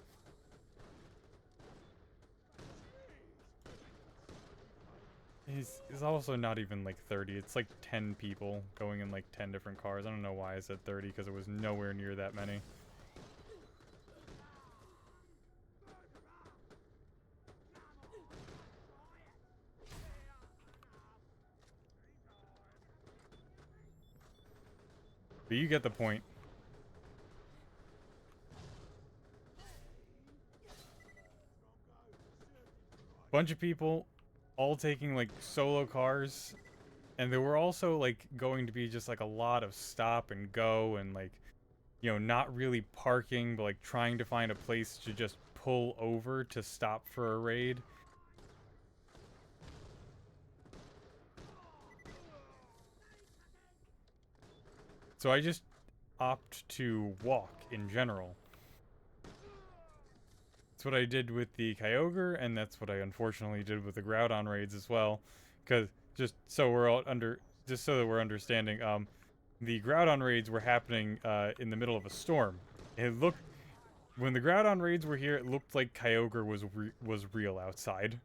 He's also not even, like, 30. It's, like, 10 people going in, like, 10 different cars. I don't know why I said 30, because it was nowhere near that many. But you get the point. Bunch of people all taking, like, solo cars. And there were also, like, going to be just, like, a lot of stop and go and, like, you know, not really parking, but, like, trying to find a place to just pull over to stop for a raid. So I just opt to walk in general. That's what I did with the Kyogre, and that's what I unfortunately did with the Groudon raids as well. Because just so we're all just so that we're understanding, the Groudon raids were happening in the middle of a storm. It looked, when the Groudon raids were here, it looked like Kyogre was real outside.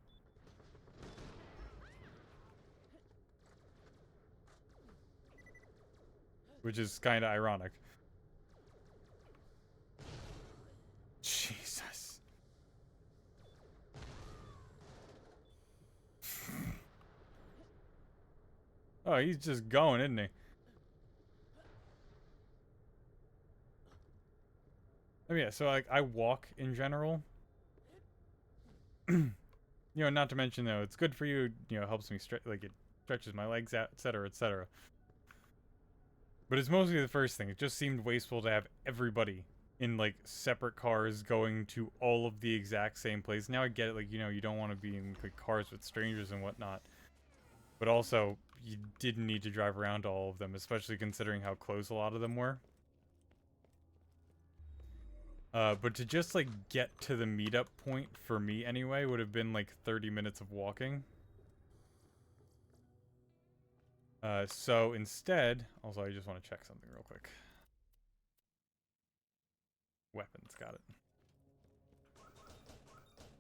Which is kind of ironic. Jesus. Oh, he's just going, isn't he? I mean, yeah, so, like, I walk in general. You know, not to mention, though, it's good for you, you know, helps me stretch, like, it stretches my legs out, etc., etc. But it's mostly the first thing. It just seemed wasteful to have everybody in, like, separate cars going to all of the exact same place. Now I get it, like, you know, you don't want to be in, like, cars with strangers and whatnot. But also, you didn't need to drive around to all of them, especially considering how close a lot of them were. But to just, like, get to the meetup point, for me anyway, would have been, like, 30 minutes of walking. So instead... Also, I just want to check something real quick. Weapons, got it.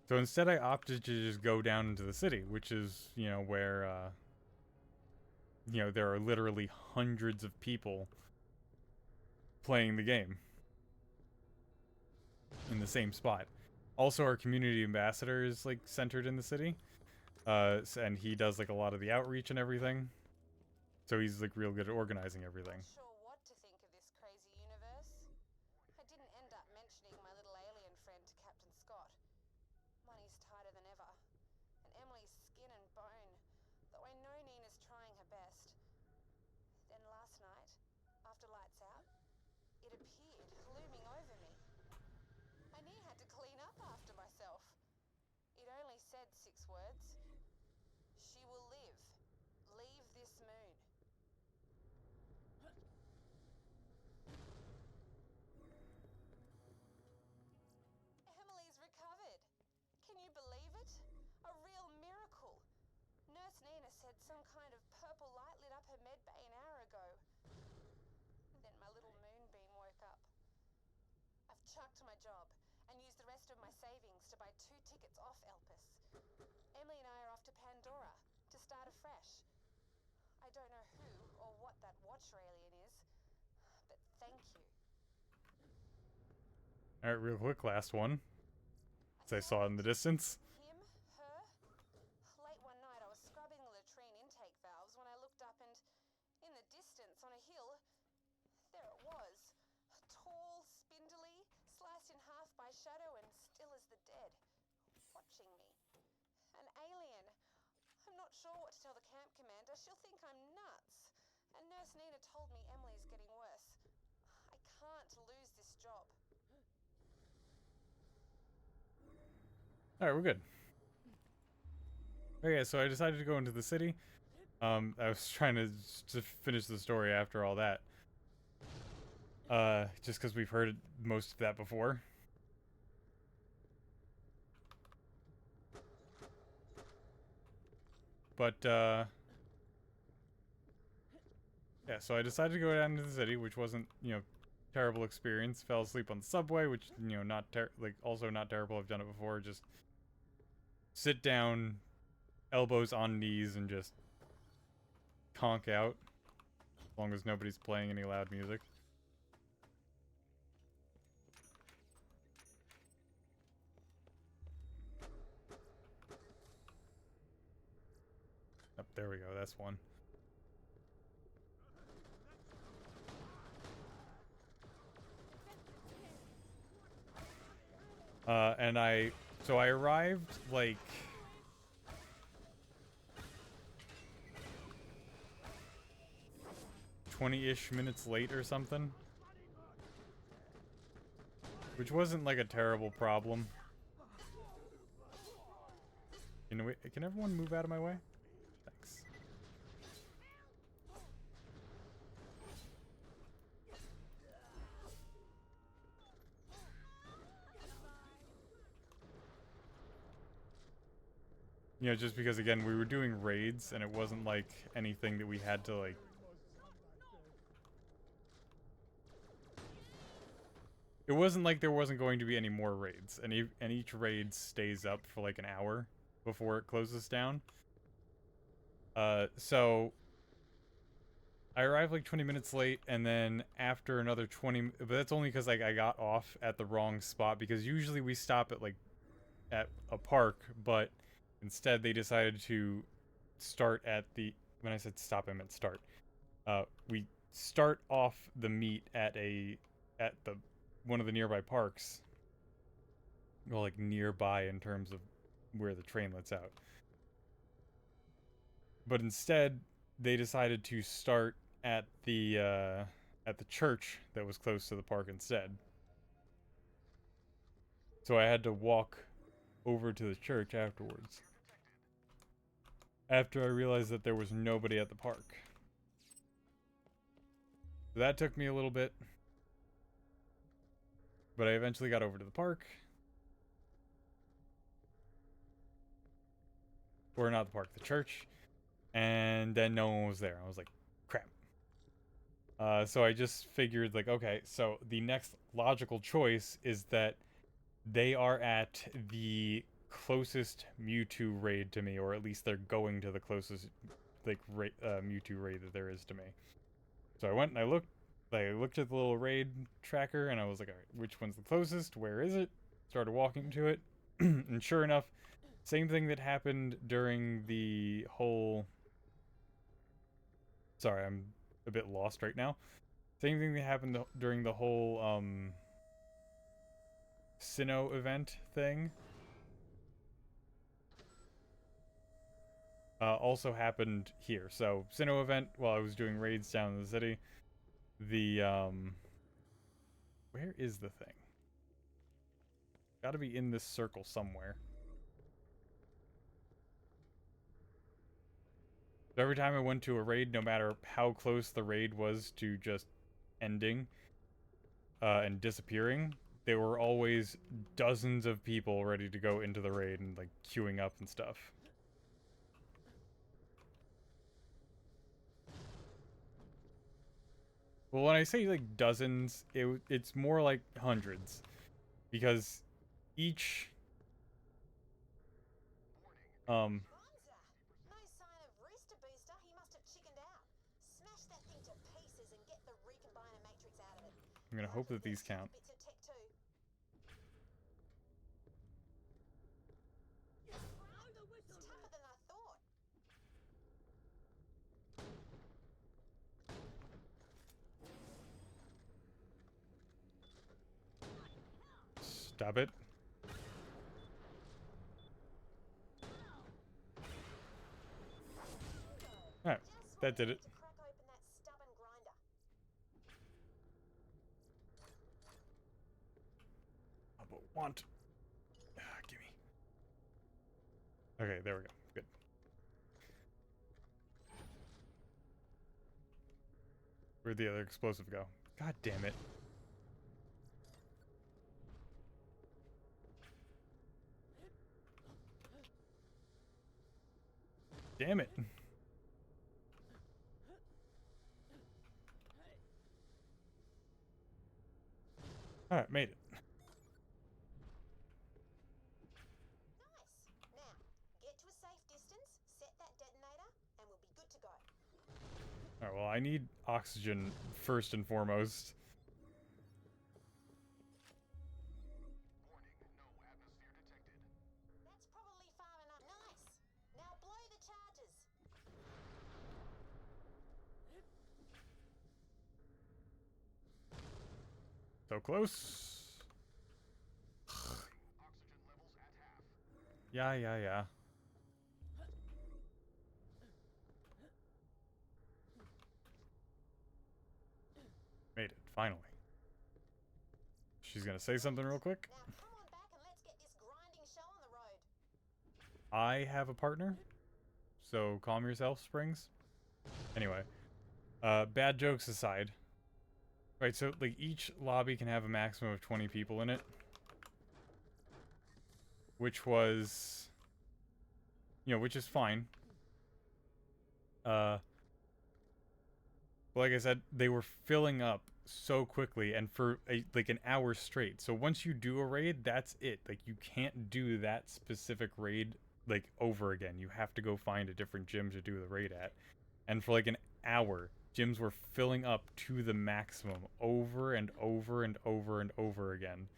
So instead I opted to just go down into the city, which is, you know, where, you know, there are literally hundreds of people playing the game. In the same spot. Also, our community ambassador is, like, centered in the city. And he does, like, a lot of the outreach and everything. So he's, like, real good at organizing everything.
Not sure what to think of this crazy universe. I didn't end up mentioning my little alien friend to Captain Scott. Money's tighter than ever, and Emily's skin and bone, though I know Nina's trying her best. Then last night, after lights out, it appeared, looming over me. I near had to clean up after myself. It only said 6 words. She will live. Leave this moon. Emily's recovered. Can you believe it? A real miracle. Nurse Nina said some kind of purple light lit up her med bay an hour ago. Then my little moonbeam woke up. I've chucked my job and used the rest of my savings to buy 2 tickets off Elpis. Emily and I are off to Pandora to start afresh. I don't know who or what that Watcher alien is, but thank you.
Alright, real quick, last one. As I saw in the distance.
Him? Her? Late one night I was scrubbing the latrine intake valves when I looked up and, in the distance on a hill, there it was. Tall, spindly, sure what to tell the camp commander. She'll think I'm nuts. And Nurse Nina told me Emily's getting worse. I can't lose this job.
Alright, we're good. Okay, so I decided to go into the city. I was trying to finish the story after all that. Just because we've heard most of that before. But, yeah, so I decided to go down to the city, which wasn't, you know, terrible experience. Fell asleep on the subway, which, you know, also not terrible. I've done it before. Just sit down, elbows on knees, and just conk out. As long as nobody's playing any loud music. Oh, there we go, that's one. And I arrived, like... 20-ish minutes late or something. Which wasn't, like, a terrible problem. Can everyone move out of my way? Thanks. You know, just because, again, we were doing raids, and it wasn't, like, anything that we had to, like... It wasn't like there wasn't going to be any more raids, and each raid stays up for, like, an hour before it closes down. So... I arrived, like, 20 minutes late, and then after another 20... But that's only because, like, I got off at the wrong spot, because usually we stop at, like, at a park, but... Instead, they decided to start at the... When I said stop, I meant start. We start off the meet at one of the nearby parks. Well, like, nearby in terms of where the train lets out. But instead, they decided to start at the church that was close to the park instead. So I had to walk over to the church afterwards. After I realized that there was nobody at the park. So that took me a little bit. But I eventually got over to the park. Or not the park, the church. And then no one was there. I was like, crap. So I just figured, like, okay, so the next logical choice is that they are at the closest Mewtwo raid to me, or at least they're going to the closest, like, Mewtwo raid that there is to me. So I went and I looked at the little raid tracker, and I was like, alright, which one's the closest? Where is it? Started walking to it, and sure enough, same thing that happened during the whole... Sorry, I'm a bit lost right now. Same thing that happened during the whole, Sinnoh event thing. Also happened here. So, Sinnoh event, while I was doing raids down in the city, where is the thing? Gotta be in this circle somewhere. So every time I went to a raid, no matter how close the raid was to just ending, and disappearing, there were always dozens of people ready to go into the raid and, like, queuing up and stuff. Well, when I say, like, dozens, it's more like hundreds. Because each...
Bonza! No sign of Rooster Booster. He must have chickened out. Smash that thing to pieces and get the recombiner matrix out of it.
I'm gonna hope that these count.
Bits of tech too. It's tougher than I thought.
Stop it. That did it.
To crack open that stubborn grinder.
How about want? Gimme. Okay, there we go. Good. Where'd the other explosive go? God damn it. Damn it. Alright, made it.
Nice. Now, get to a safe distance, set that detonator, and we'll be good to go.
Alright, well, I need oxygen first and foremost.
That's probably far enough. Nice. Now blow the charges.
So close. Yeah. Made it, finally. She's gonna say something real quick.
Now come on back and let's get this grinding show on the road.
I have a partner, so calm yourself, Springs. Anyway, bad jokes aside. Right, so, like, each lobby can have a maximum of 20 people in it. Which was... You know, which is fine. But like I said, they were filling up so quickly and for, like, an hour straight. So once you do a raid, that's it. Like, you can't do that specific raid, like, over again. You have to go find a different gym to do the raid at. And for, like, an hour... gyms were filling up to the maximum over and over and over and over again.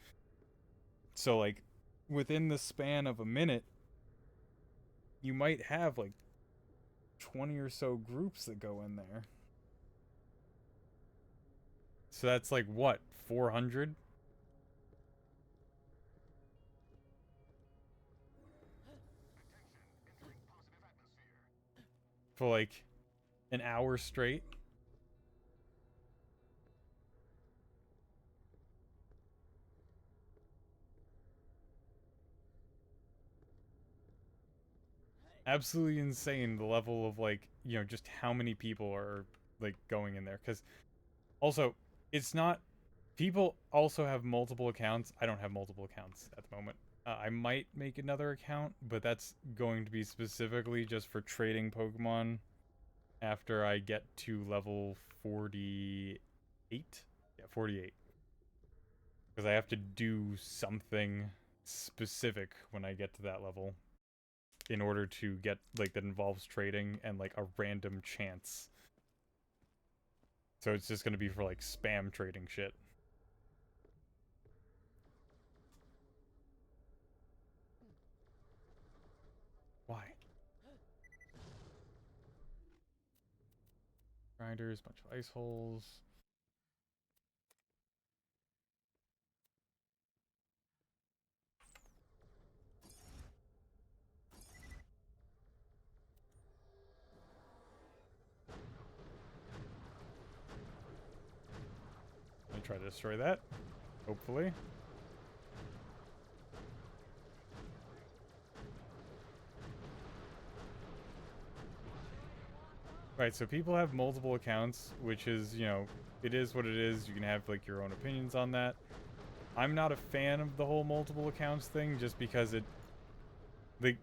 So, like, within the span of a minute, you might have, like, 20 or so groups that go in there. So that's, like, what, 400? For, like, an hour straight? Absolutely insane, the level of, like, you know, just how many people are, like, going in there. Because, also, it's not... people also have multiple accounts. I don't have multiple accounts at the moment. I might make another account, but that's going to be specifically just for trading Pokemon after I get to level 48? Yeah, 48. Because I have to do something specific when I get to that level in order to get, like, that involves trading and, like, a random chance. So it's just gonna be for, like, spam trading shit. Why? Grinders, bunch of ice holes. Let me try to destroy that. Hopefully. Right, so people have multiple accounts, which is, you know, it is what it is. You can have, like, your own opinions on that. I'm not a fan of the whole multiple accounts thing, just because it... like,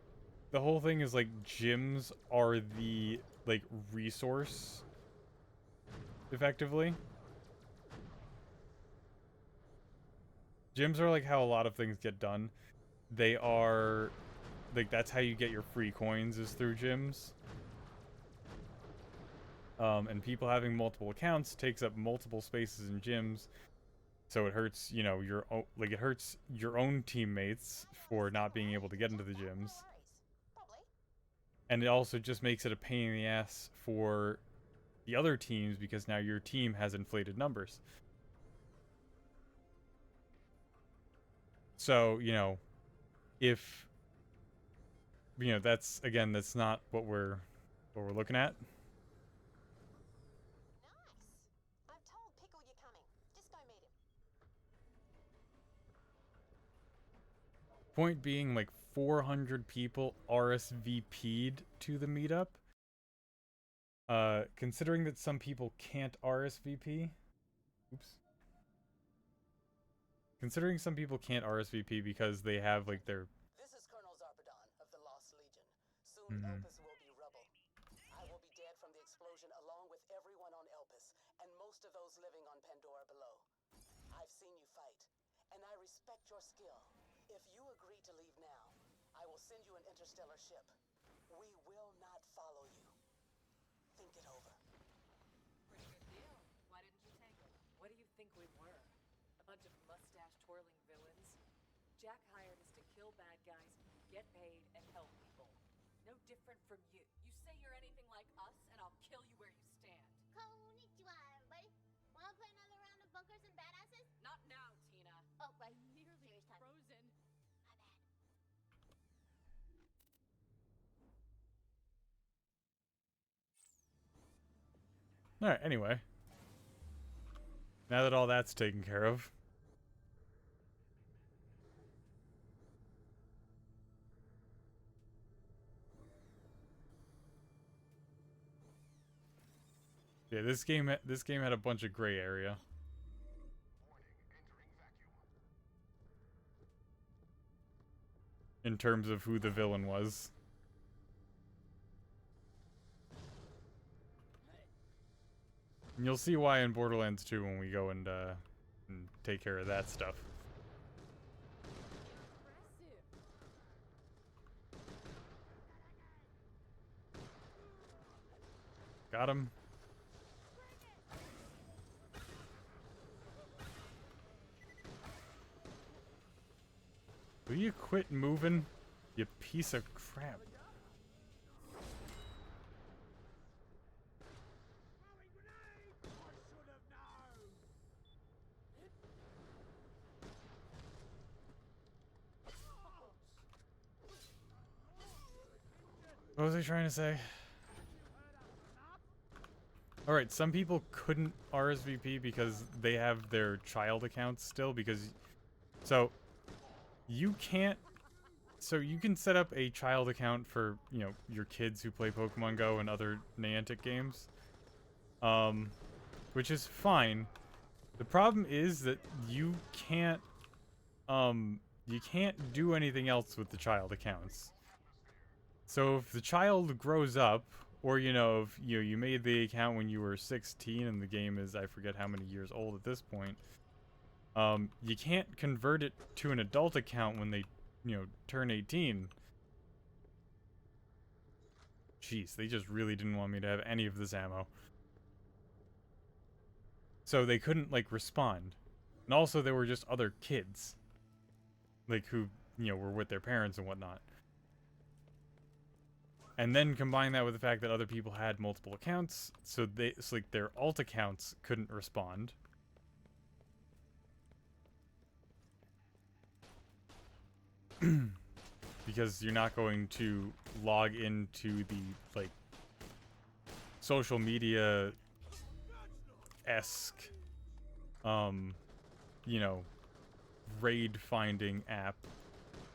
the whole thing is, like, gyms are the, like, resource, effectively. Gyms are, like, how a lot of things get done. They are... like, that's how you get your free coins, is through gyms. And people having multiple accounts takes up multiple spaces in gyms, so it hurts, you know, your own, like, it hurts your own teammates for not being able to get into the gyms. And it also just makes it a pain in the ass for the other teams, because now your team has inflated numbers. So, you know, if, you know, that's, again, that's not what we're looking at. Point being, like 400 people RSVP'd to the meetup. Considering that some people can't RSVP. Oops. Considering some people can't RSVP because they have like their.
This is Colonel Zarpedon of the Lost Legion. Soon Elpis will be rubble. I will be dead from the explosion along with everyone on Elpis, and most of those living on Pandora below. I've seen you fight, and I respect your skill. If you agree to leave now, I will send you an interstellar ship. We will not follow you. Think it over.
Pretty good deal. Why didn't you take it? What do you think we were? A bunch of mustache-twirling villains? Jack hired us to kill bad guys, get paid, and help people. No different from you. You say you're anything like us, and I'll kill you where you stand.
Konnichiwa, everybody. Wanna play another round of bunkers and badasses?
Not now, Tina.
Oh, I nearly frozen. My bad.
Alright, anyway. Now that all that's taken care of. Yeah, this game had a bunch of gray area. In terms of who the villain was. And you'll see why in Borderlands 2 when we go and take care of that stuff. Got him. Will you quit moving, you piece of crap? What was I trying to say? Alright, some people couldn't RSVP because they have their child accounts still because... So, you can't... So you can set up a child account for, you know, your kids who play Pokemon Go and other Niantic games. Which is fine. The problem is that you can't do anything else with the child accounts. So if the child grows up, or you know, if you made the account when you were 16 and the game is, I forget how many years old at this point, you can't convert it to an adult account when they, you know, turn 18. Jeez, they just really didn't want me to have any of this ammo. So they couldn't, like, respond. And also there were just other kids. Like, who, you know, were with their parents and whatnot. And then combine that with the fact that other people had multiple accounts, so it's like their alt accounts couldn't respond. Because you're not going to log into the, like, social media-esque, you know, raid finding app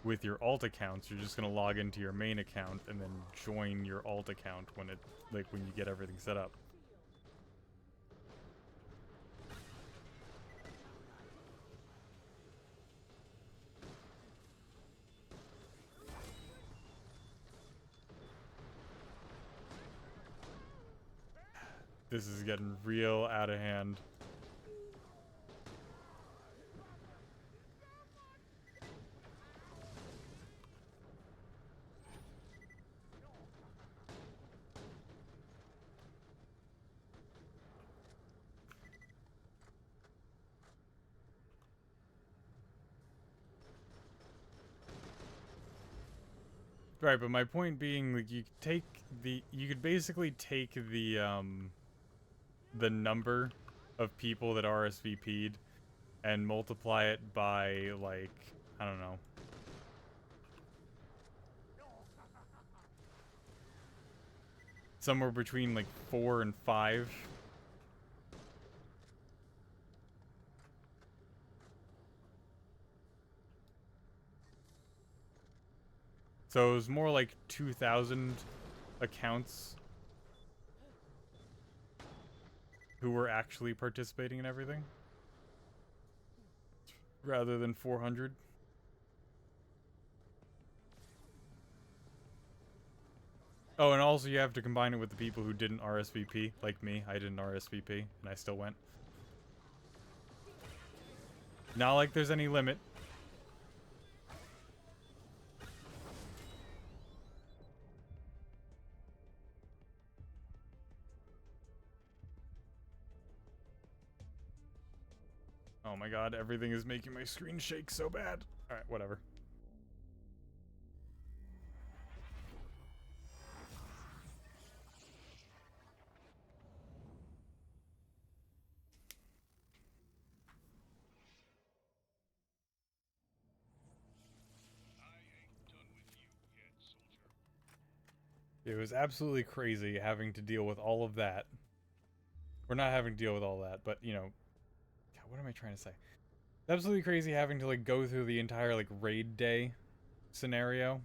with your alt accounts. You're just gonna log into your main account and then join your alt account when it, like, when you get everything set up. This is getting real out of hand. Right, but my point being, like, you could basically take the number of people that RSVP'd and multiply it by, like, I don't know. Somewhere between, like, 4 and 5. So it was more like 2,000 accounts who were actually participating in everything, rather than 400. Oh, and also you have to combine it with the people who didn't RSVP, like me. I didn't RSVP, and I still went. Not like there's any limit. Oh my god, everything is making my screen shake so bad. Alright, whatever. It was absolutely crazy having to deal with all of that. We're not having to deal with all that, but, you know... God, what am I trying to say? It's absolutely crazy having to, like, go through the entire, like, raid day scenario.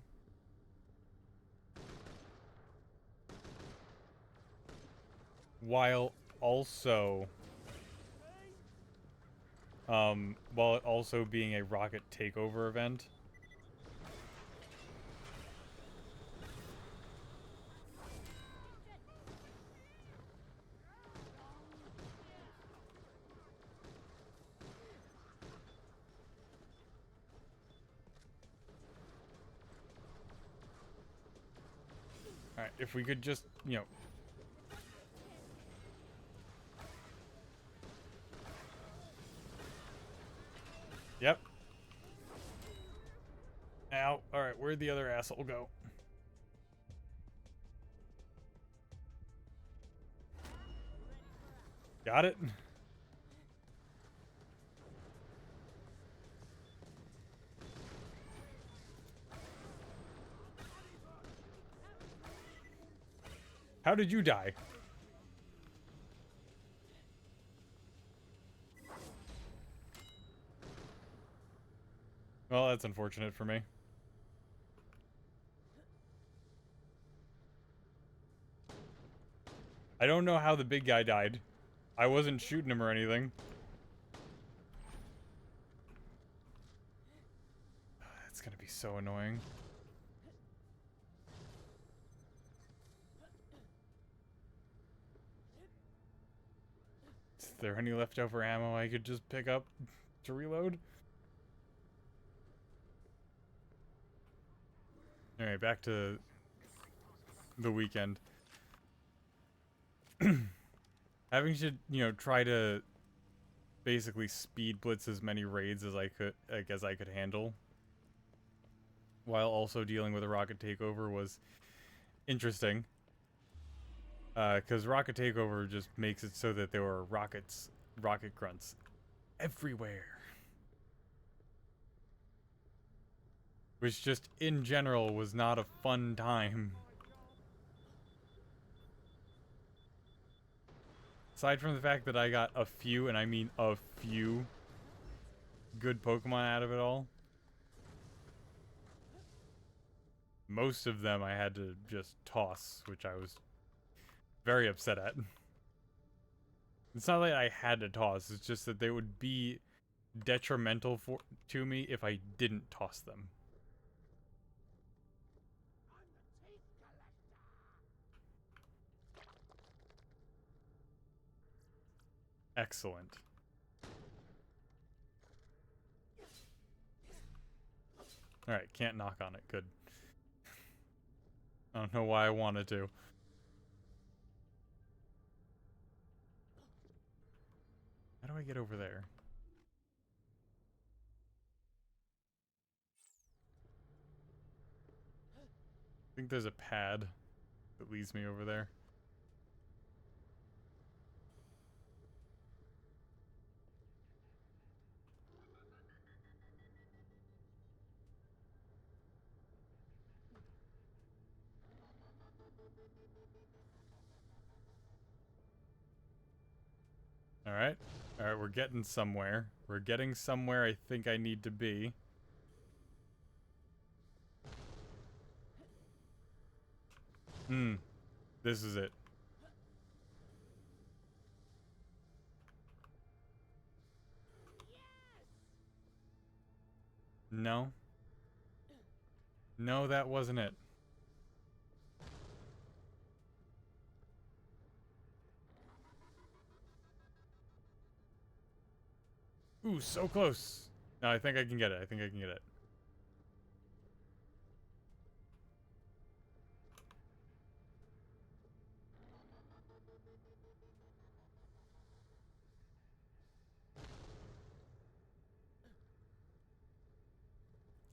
While also... while it also being a rocket takeover event. Alright, if we could just, you know... Yep. Ow. Alright, where'd the other asshole go? Got it? How did you die? Well, that's unfortunate for me. I don't know how the big guy died. I wasn't shooting him or anything. That's gonna be so annoying. Is there any leftover ammo I could just pick up to reload? Alright, back to the weekend. Having to, you know, try to basically speed blitz as many raids as I could, like, as I could handle, while also dealing with a rocket takeover was interesting. Because rocket takeover just makes it so that there were rocket grunts everywhere. Which just, in general, was not a fun time. Aside from the fact that I got a few, and I mean a few, good Pokemon out of it all. Most of them I had to just toss, which I was very upset at. It's not like I had to toss, it's just that they would be detrimental to me if I didn't toss them. Excellent. Alright, can't knock on it. Good. I don't know why I wanted to. How do I get over there? I think there's a pad that leads me over there. Alright. Alright, we're getting somewhere. We're getting somewhere I think I need to be. This is it. No. No, that wasn't it. Ooh, so close. No, I think I can get it. I think I can get it.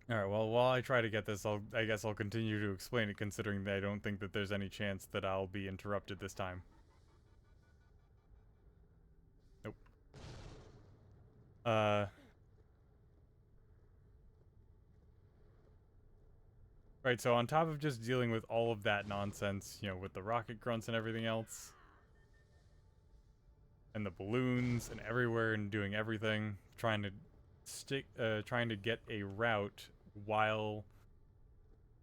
Alright, well, while I try to get this, I guess I'll continue to explain it, considering that I don't think that there's any chance that I'll be interrupted this time. Nope. Right, so on top of just dealing with all of that nonsense, you know, with the rocket grunts and everything else, and the balloons and everywhere and doing everything, trying to get a route while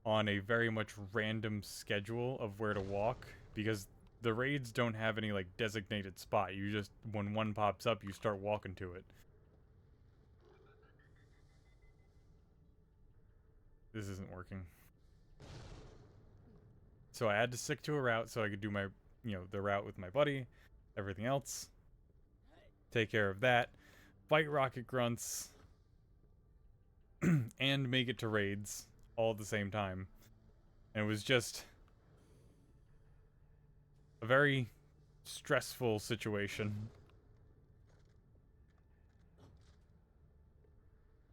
on a very much random schedule of where to walk, because the raids don't have any like designated spot. You just, when one pops up, you start walking to it. This isn't working. So I had to stick to a route so I could do my, you know, the route with my buddy, everything else. Take care of that, fight rocket grunts, and make it to raids all at the same time. And it was just a very stressful situation.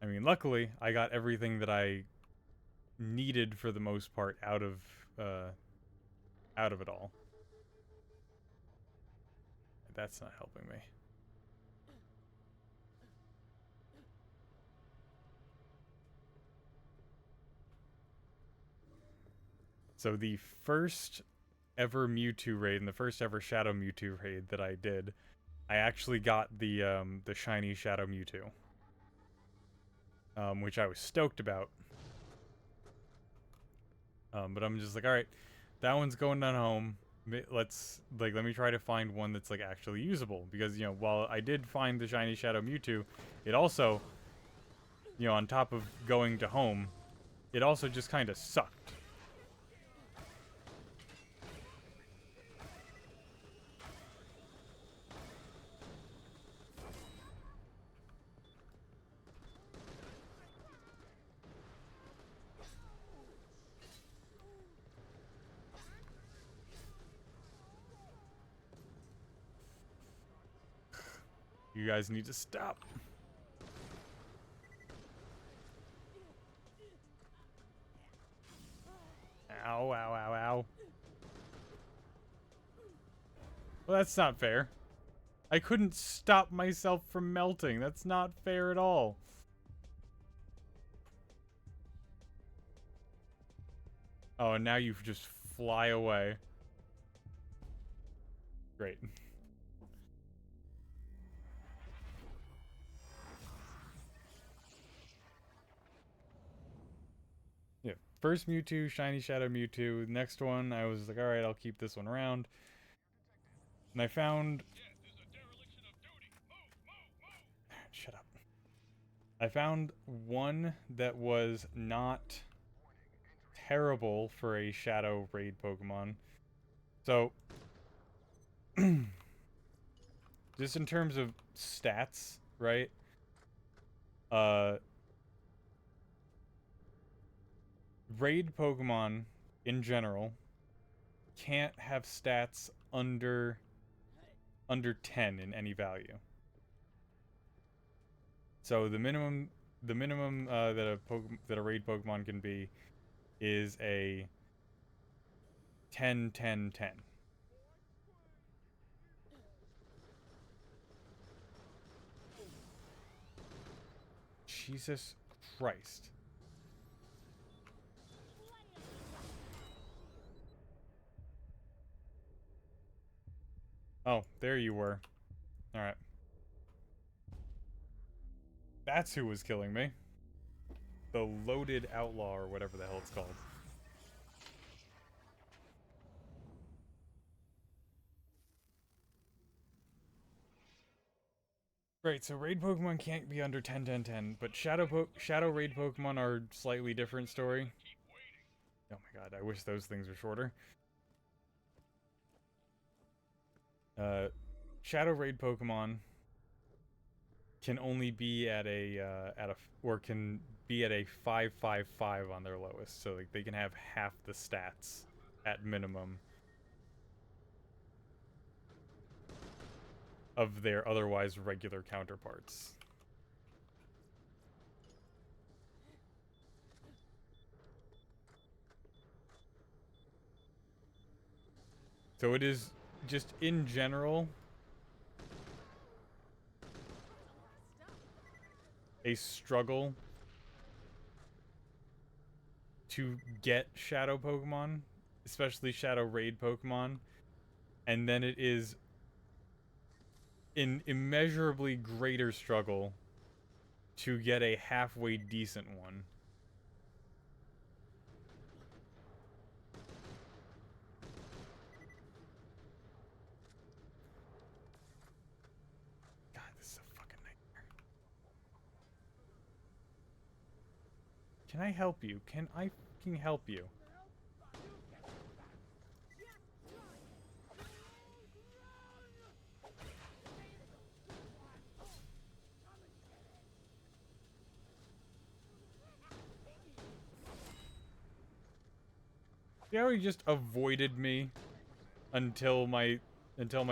I mean, luckily, I got everything that I needed for the most part out of it all. That's not helping me. So the first ever Mewtwo raid and the first ever Shadow Mewtwo raid that I did, I actually got the shiny Shadow Mewtwo, which I was stoked about. But I'm just like, all right, that one's going on home. Let me try to find one that's like actually usable, because, you know, while I did find the shiny Shadow Mewtwo, it also, you know, on top of going to home, it also just kind of sucked. You guys need to stop. Ow, ow, ow, ow. Well, that's not fair. I couldn't stop myself from melting. That's not fair at all. Oh, and now you just fly away. Great. Yeah, first Mewtwo, shiny Shadow Mewtwo. Next one, I was like, alright, I'll keep this one around. And I found... Shut up. I found one that was not terrible for a Shadow Raid Pokemon. So, just in terms of stats, right? Raid Pokemon, in general, can't have stats under 10 in any value. So the minimum that a raid Pokemon can be is a 10 10 10. Jesus Christ. Oh, there you were. Alright. That's who was killing me. The loaded outlaw, or whatever the hell it's called. Right, so raid Pokemon can't be under 10, 10, 10, but Shadow raid Pokemon are slightly different story. Oh my god, I wish those things were shorter. Shadow raid Pokemon can only be at or can be at a 555 on their lowest, so like they can have half the stats at minimum of their otherwise regular counterparts. So it is just in general a struggle to get Shadow Pokemon, especially Shadow Raid Pokemon, and then it is an immeasurably greater struggle to get a halfway decent one. God, this is a fucking nightmare. Can I help you? Can I fucking help you? See how he just avoided me until my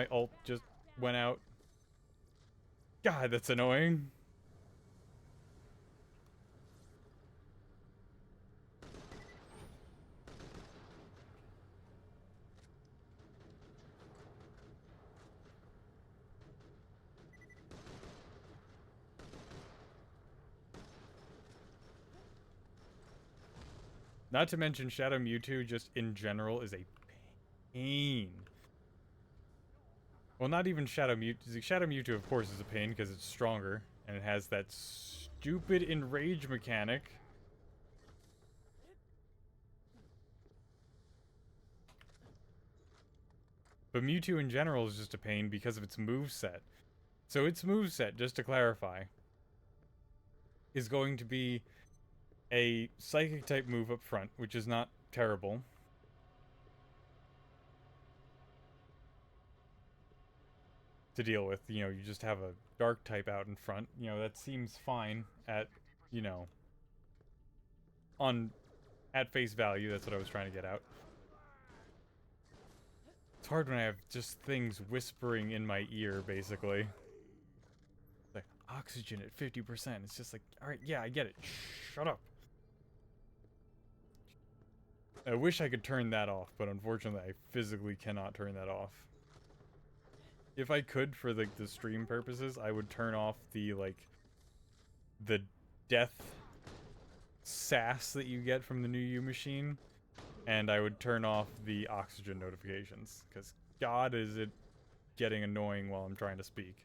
ult just went out? God, that's annoying. Not to mention Shadow Mewtwo just in general is a pain. Well, not even Shadow Mewtwo. Shadow Mewtwo, of course, is a pain because it's stronger and it has that stupid enrage mechanic. But Mewtwo in general is just a pain because of its moveset. So its moveset, just to clarify, is going to be a Psychic type move up front, which is not terrible. To deal with, you know, you just have a Dark type out in front. You know, that seems fine at, you know, at face value. That's what I was trying to get out. It's hard when I have just things whispering in my ear, basically. Like, oxygen at 50%. It's just like, alright, yeah, I get it. Shut up. I wish I could turn that off, but unfortunately I physically cannot turn that off. If I could, for like the stream purposes, I would turn off the, like, the death sass that you get from the new U machine, and I would turn off the oxygen notifications, because God is it getting annoying while I'm trying to speak.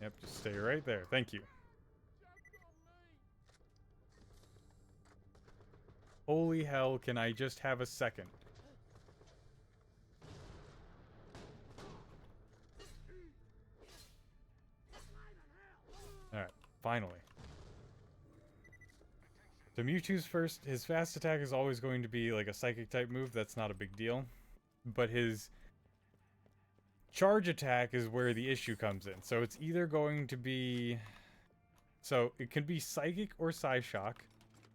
Yep, just stay right there. Thank you. Holy hell, can I just have a second? Alright, finally. So Mewtwo's his fast attack is always going to be like a Psychic type move. That's not a big deal. But his charge attack is where the issue comes in. So it's either going to be... So it can be Psychic or Psyshock.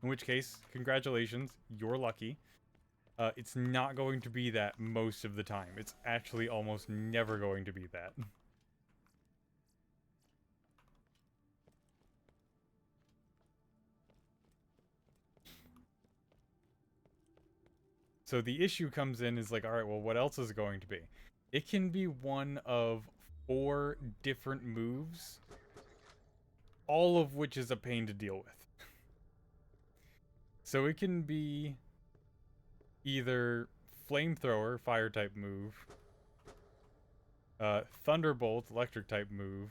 In which case, congratulations, you're lucky. It's not going to be that most of the time. It's actually almost never going to be that. So the issue comes in is like, alright, well, what else is it going to be? It can be one of 4 different moves, all of which is a pain to deal with. So it can be either Flamethrower, fire type move, Thunderbolt, electric type move,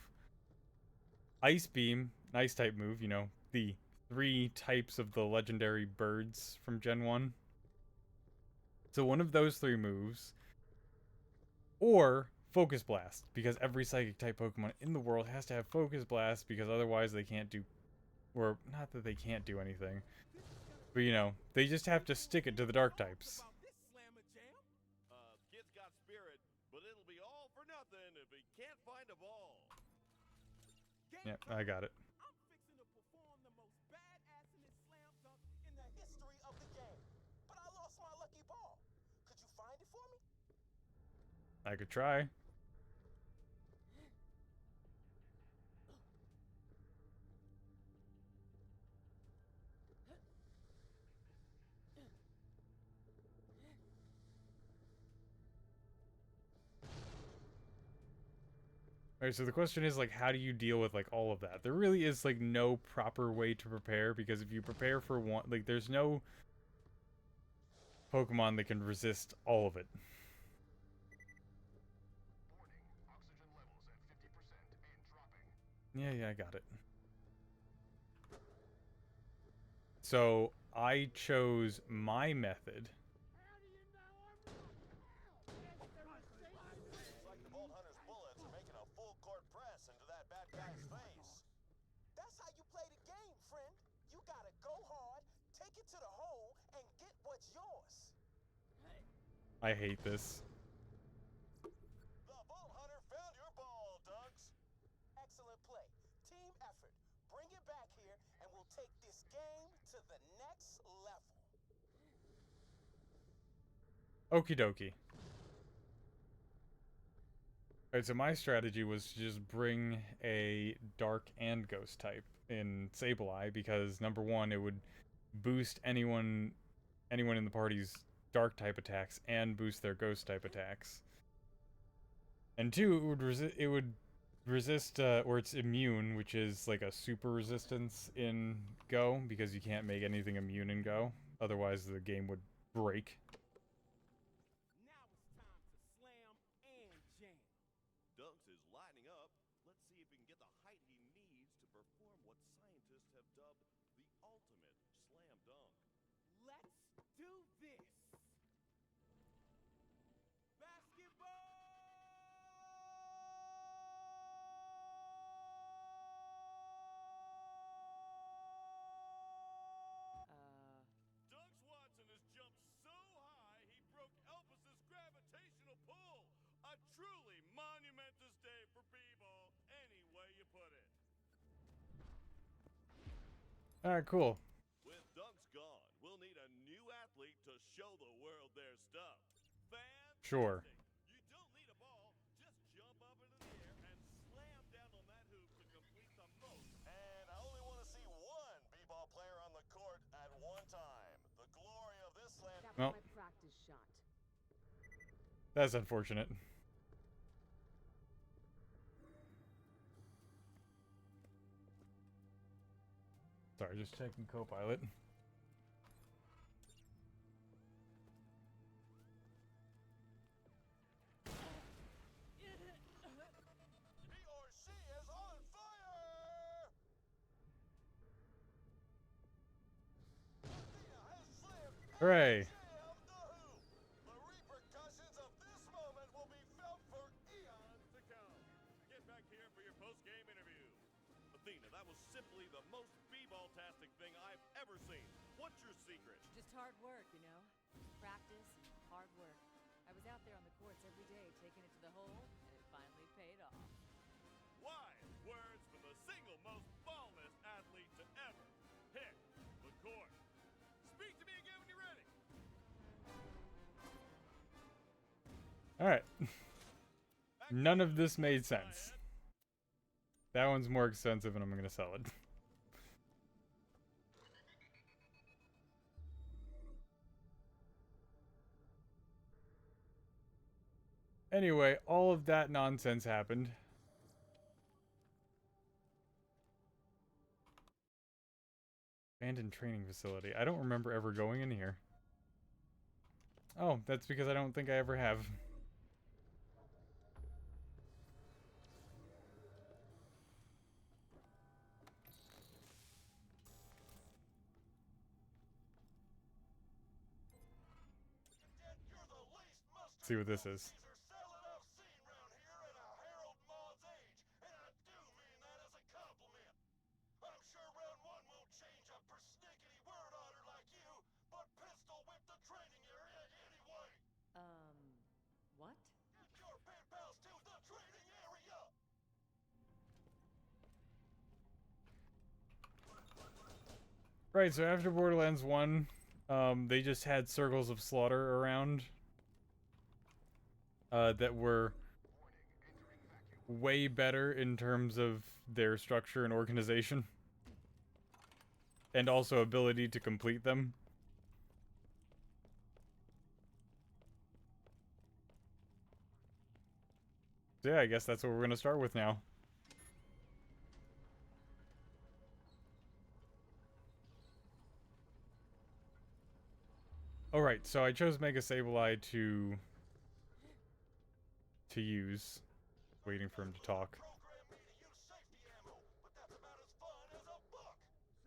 Ice Beam, ice type move, you know, the 3 types of the legendary birds from Gen 1. So one of those 3 moves, or Focus Blast, because every Psychic type Pokemon in the world has to have Focus Blast, because otherwise they can't do, or not that they can't do anything, but you know, they just have to stick it to the Dark types.
Kid's got spirit, but it'll be all for nothing if he can't find a ball.
Yep, I got it.
I'm fixing to perform the most badass-innest slam dunk in the history of the game. But I lost my lucky ball. Could you find it for me?
I could try. Alright, so the question is, like, how do you deal with, like, all of that? There really is, like, no proper way to prepare, because if you prepare for one, like, there's no Pokemon that can resist all of it. Yeah, I got it. So, I chose my method.
Seems like the Bolt Hunter's bullets are making a full court press into that bad guy's face.
That's how you play the game, friend. You gotta go hard, take it to the hole, and get what's yours.
I hate this.
The Bolt Hunter found your ball, Dunks.
Excellent play. Team effort. Bring it back here, and we'll take this game to the next level.
Okie dokie. Alright, so my strategy was to just bring a Dark and Ghost type in Sableye, because number one, it would boost anyone in the party's Dark type attacks and boost their Ghost type attacks. And two, it would resist or it's immune, which is like a super resistance in Go, because you can't make anything immune in Go. Otherwise the game would break.
Now it's time to slam and jam.
Dunks is lining up. Let's see if he can get the height he needs to perform what scientists have dubbed the ultimate slam dunk.
Let's do this.
Dunks Watson has jumped so high he broke Elvis's gravitational pull. A truly monumentous day for b-ball, any way you put it.
Alright, cool.
With Dunks gone, we'll need a new athlete to show the world their stuff. Fantastic.
Sure.
You don't need a ball, just jump up into the air and slam down on that hoop to complete the most. And I only want to see one b-ball player on the court at one time. The glory of this slam.
That
Well.
was my practice shot.
That's unfortunate. Sorry, just checking Copilot.
He or she is on fire! Athena has slammed and
Hooray!
jammed the hoop. The repercussions of this moment will be felt for eons to come. Get back here for your post-game interview. Athena, that was simply the most b-ball-tastic thing I've ever seen. What's your secret?
Just hard work, you know? Practice and hard work. I was out there on the courts every day taking it to the hole, and it finally paid off.
Wise words from the single most ballness athlete to ever hit the court. Speak to me again when you're ready.
Alright. None of this made sense. That one's more expensive and I'm gonna sell it. Anyway, all of that nonsense happened. Abandoned training facility. I don't remember ever going in here. Oh, that's because I don't think I ever have. see what this is.
Caesar selling I've seen round here in a Harold Maud's age, and I do mean that as a compliment. I'm sure round one won't change a persnickety word otter like you, but pistol whip the training area anyway.
What?
Get your pen pals to the training area.
Right, so after Borderlands 1, they just had circles of slaughter around that were way better in terms of their structure and organization. And also ability to complete them. So yeah, I guess that's what we're going to start with now. Alright, so I chose Mega Sableye to use. Waiting for him to talk.
Program me to use safety ammo, but that's about as fun as a buck.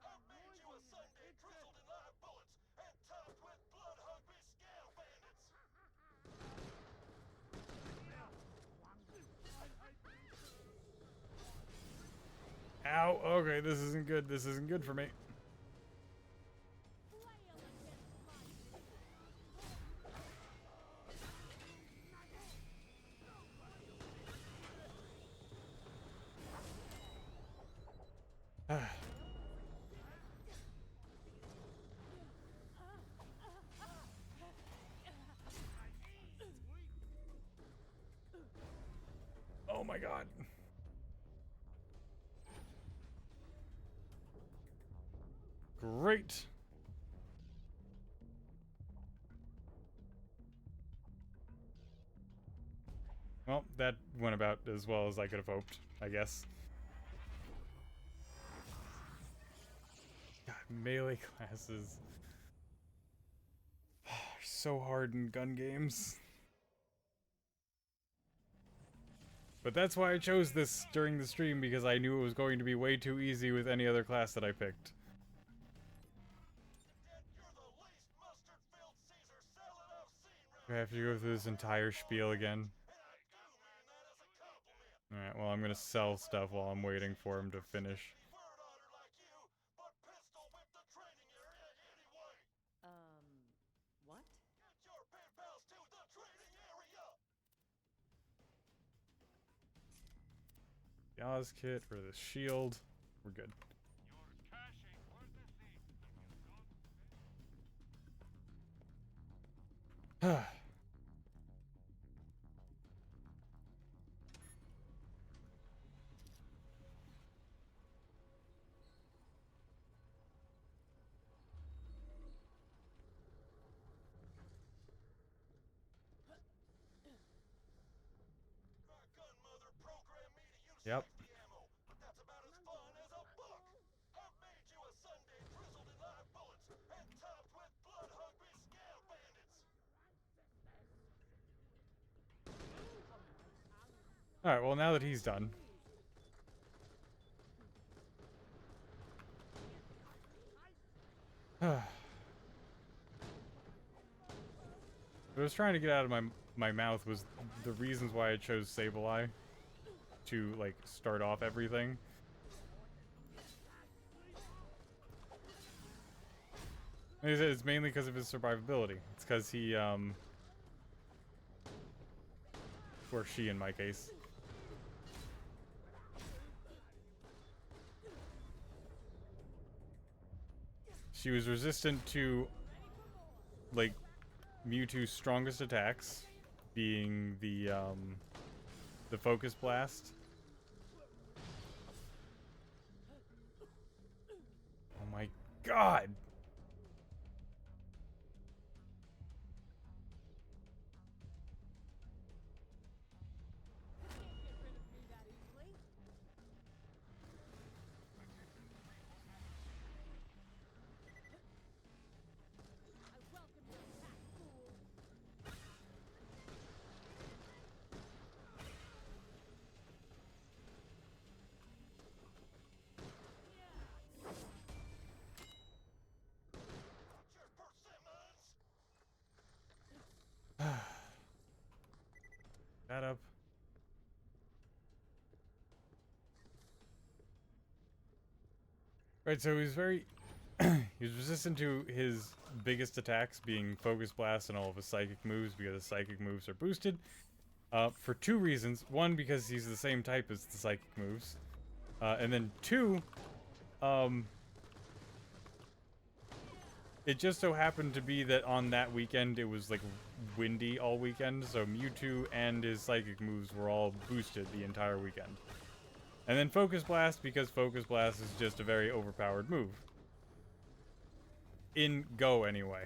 I've made you a sundae drizzled in live bullets and topped with blood-hungry scale bandits.
Ow, okay, this isn't good. This isn't good for me. Oh my god. Great. Well, that went about as well as I could have hoped, I guess. God, melee classes are so hard in gun games. But that's why I chose this during the stream, because I knew it was going to be way too easy with any other class that I picked. I have to go through this entire spiel again. Alright, well, I'm gonna sell stuff while I'm waiting for him to finish.
What?
Gauze kit for the shield. We're good. Yep. Alright, well now that he's done. What I was trying to get out of my mouth was the reasons why I chose Sableye to, like, start off everything. Like I said, it's mainly because of his survivability. It's because he, or she in my case. She was resistant to, like, Mewtwo's strongest attacks, being the Focus Blast. Oh my god! that up. Right, so he's very... he's resistant to his biggest attacks being Focus Blast and all of his psychic moves because his psychic moves are boosted. For two reasons. One, because he's the same type as the psychic moves. And then two, it just so happened to be that on that weekend it was like windy all weekend, so Mewtwo and his psychic moves were all boosted the entire weekend. And then Focus Blast, because Focus Blast is just a very overpowered move. In Go, anyway.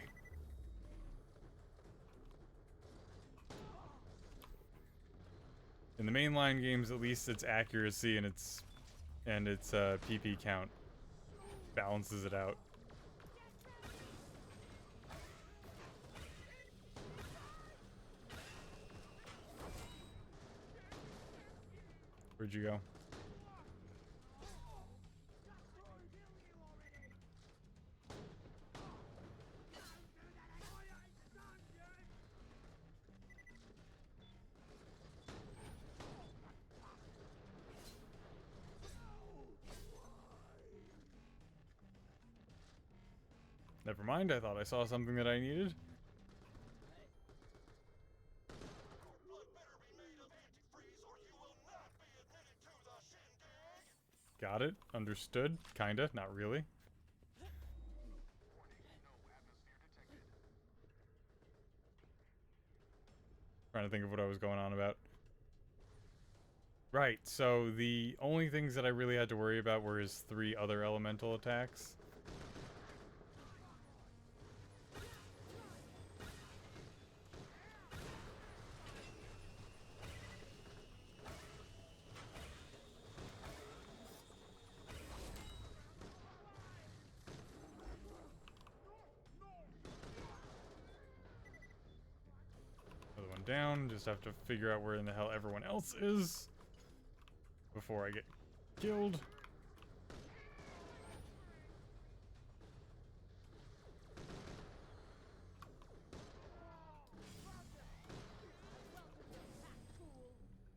In the mainline games, at least its accuracy and its PP count balances it out. Where'd you go? Never mind, I thought I saw something that I needed. Got it. Understood. Kinda. Not really. Trying to think of what I was going on about. Right, so the only things that I really had to worry about were his 3 other elemental attacks. Another one down, just have to figure out where in the hell everyone else is before I get killed.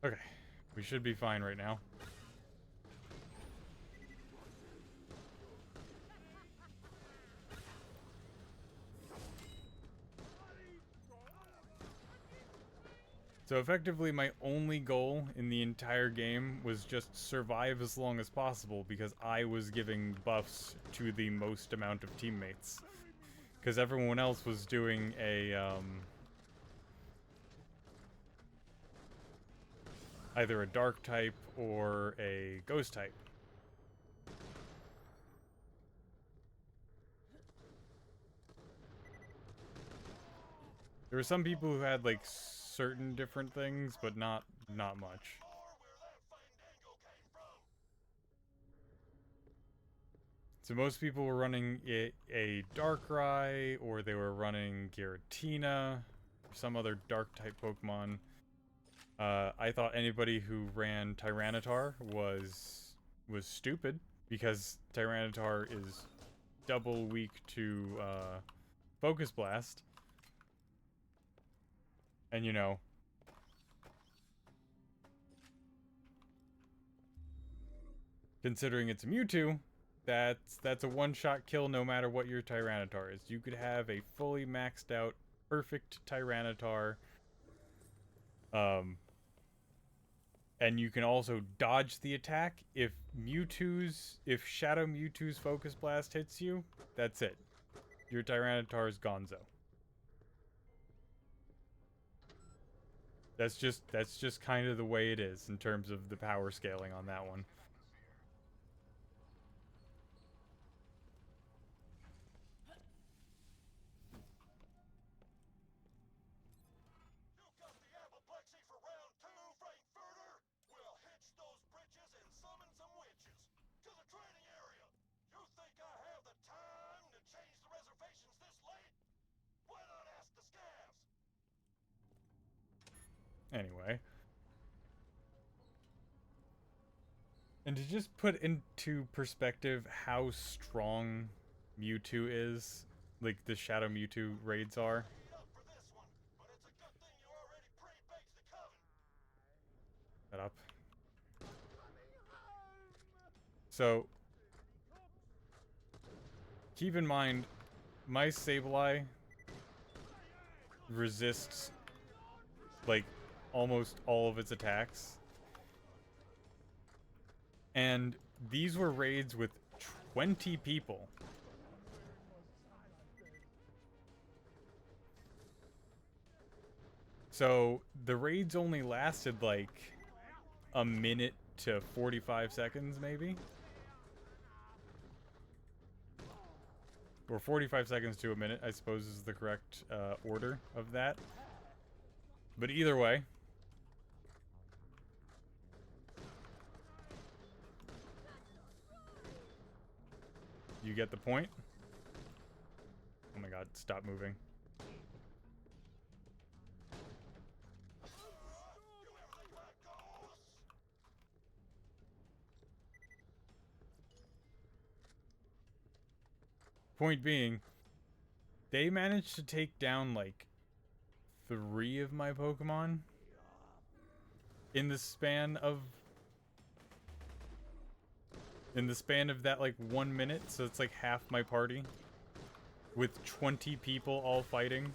Okay, we should be fine right now. So effectively, my only goal in the entire game was just survive as long as possible because I was giving buffs to the most amount of teammates. Because everyone else was doing a, either a dark type or a ghost type. There were some people who had, like, certain different things, but not much. So most people were running a Darkrai, or they were running Giratina, or some other dark type Pokemon. I thought anybody who ran Tyranitar was stupid, because Tyranitar is double weak to Focus Blast. And you know, considering it's a Mewtwo, that's a one-shot kill no matter what your Tyranitar is. You could have a fully maxed out, perfect Tyranitar, and you can also dodge the attack. If Shadow Mewtwo's Focus Blast hits you, that's it. Your Tyranitar's gonzo. That's just kind of the way it is in terms of the power scaling on that one. Anyway. And to just put into perspective how strong Mewtwo is, like the Shadow Mewtwo raids are. Shut up. So, keep in mind, my Sableye resists, like, almost all of its attacks. And these were raids with 20 people. So, the raids only lasted, like, a minute to 45 seconds, maybe? Or 45 seconds to a minute, I suppose, is the correct order of that. But either way, you get the point. Oh my god, stop moving. Point being, they managed to take down, like, 3 of my Pokemon in the span of that, like, 1 minute. So it's like half my party with 20 people all fighting.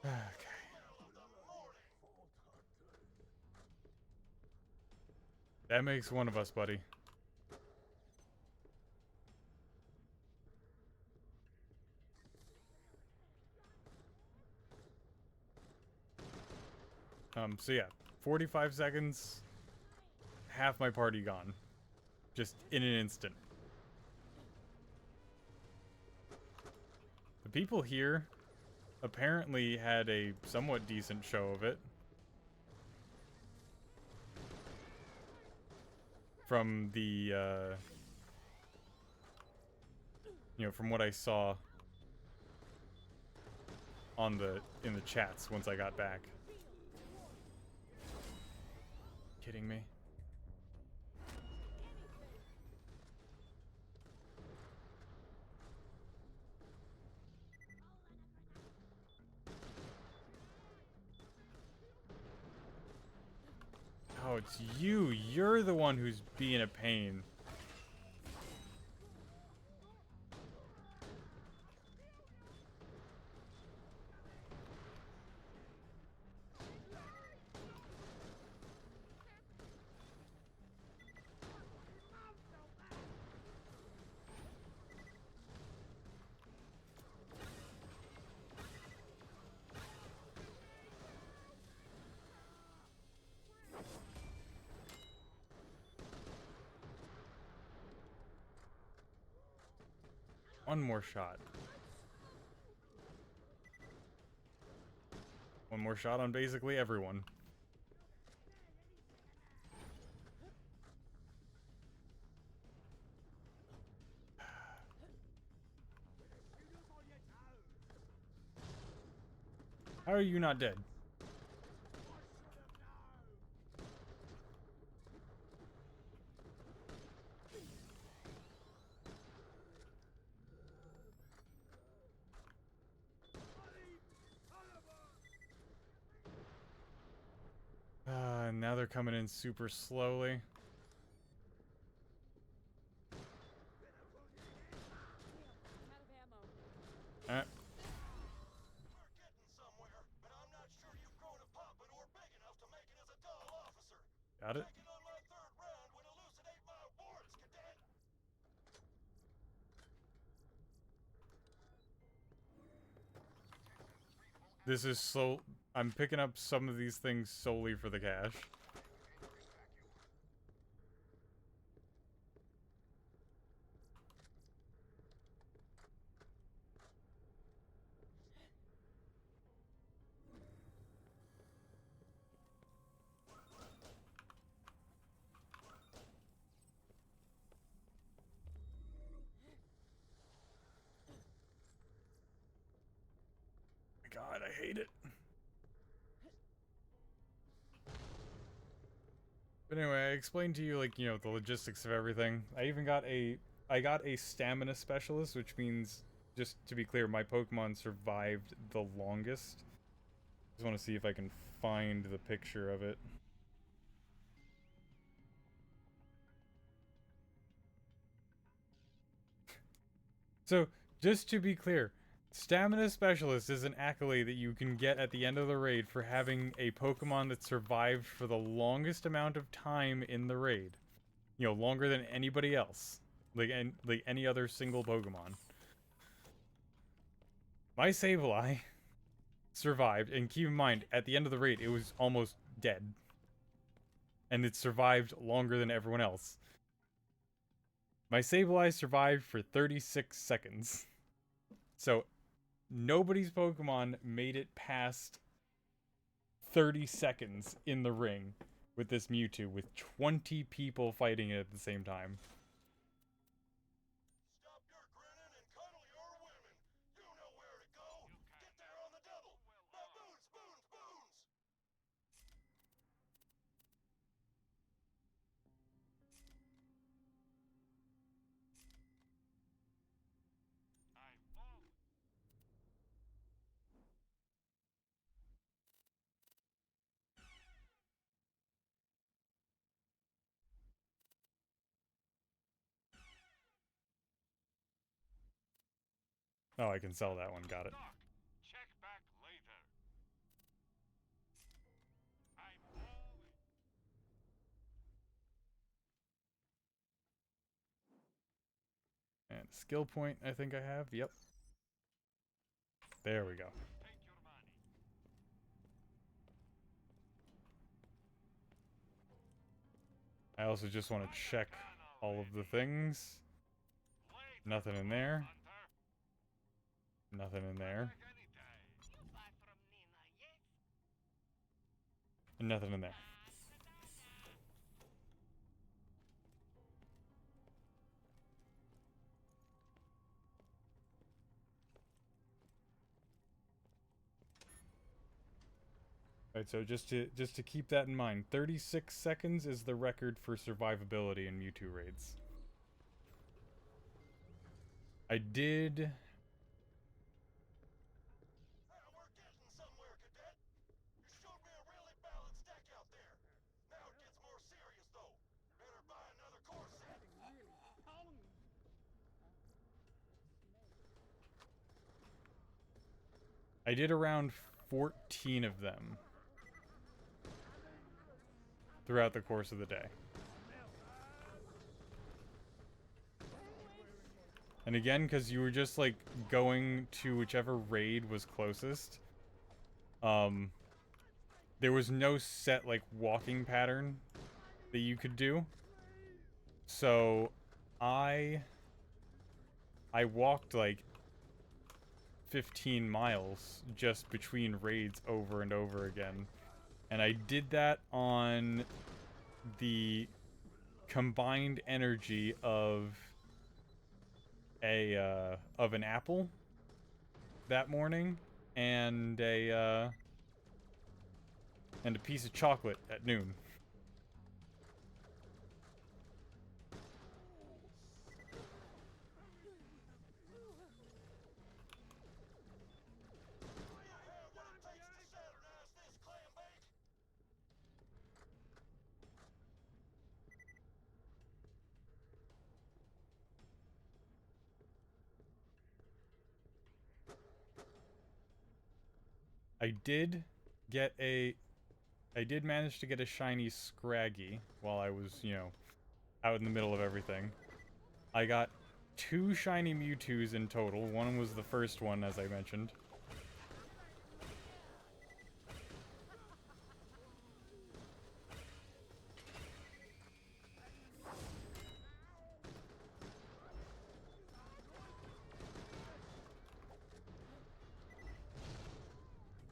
Okay. That makes one of us, buddy. So yeah, 45 seconds, half my party gone. Just in an instant. The people here apparently had a somewhat decent show of it. From the, you know, from what I saw on in the chats once I got back. Kidding me? Oh, it's you. You're the one who's being a pain. One more shot. One more shot on basically everyone. How are you not dead? Now they're coming in super slowly.
We're getting somewhere, but I'm not sure you've grown a poppin' or big enough to make it as a dull officer.
Got it?
Taking on my third round would elucidate my warts, cadet.
This is so... I'm picking up some of these things solely for the cash. God, I hate it. But anyway, I explained to you, like, you know, the logistics of everything. I got a stamina specialist, which means, just to be clear, my Pokemon survived the longest. Just want to see if I can find the picture of it. So, just to be clear, Stamina Specialist is an accolade that you can get at the end of the raid for having a Pokemon that survived for the longest amount of time in the raid. You know, longer than anybody else. Like any other single Pokemon. My Sableye survived, and keep in mind, at the end of the raid, it was almost dead. And it survived longer than everyone else. My Sableye survived for 36 seconds. So, nobody's Pokemon made it past 30 seconds in the ring with this Mewtwo, with 20 people fighting it at the same time.
Stop your grinning and cuddle your women. You know where to go. Get there on the double. Baboon, spoon, spoons.
Oh, I can sell that one, got it.
Check back later.
And skill point, I think I have, yep. There we go.
Take your money.
I also just want to check all of the things. Nothing in there. Nothing in there. And nothing in there. Alright, so just to keep that in mind, 36 seconds is the record for survivability in Mewtwo raids. I did...
We're getting somewhere, cadet. You showed me a really balanced deck out there. Now it gets more serious, though. Better buy another core set.
I did around 14 of them throughout the course of the day. And again, because you were just, like, going to whichever raid was closest, there was no set, like, walking pattern that you could do. So, I walked, like, 15 miles just between raids over and over again. And I did that on the combined energy of an apple that morning and a piece of chocolate at noon. I did manage to get a shiny Scraggy while I was, you know, out in the middle of everything. I got 2 shiny Mewtwo's in total. One was the first one, as I mentioned.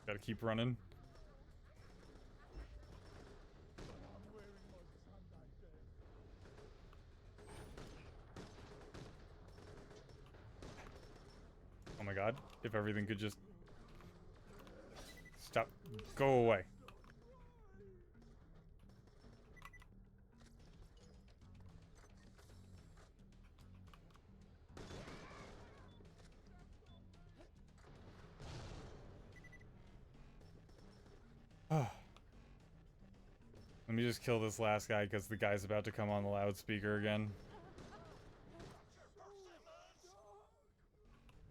Gotta keep running. Oh my god, if everything could just... Stop. Go away. Let me just kill this last guy because the guy's about to come on the loudspeaker again.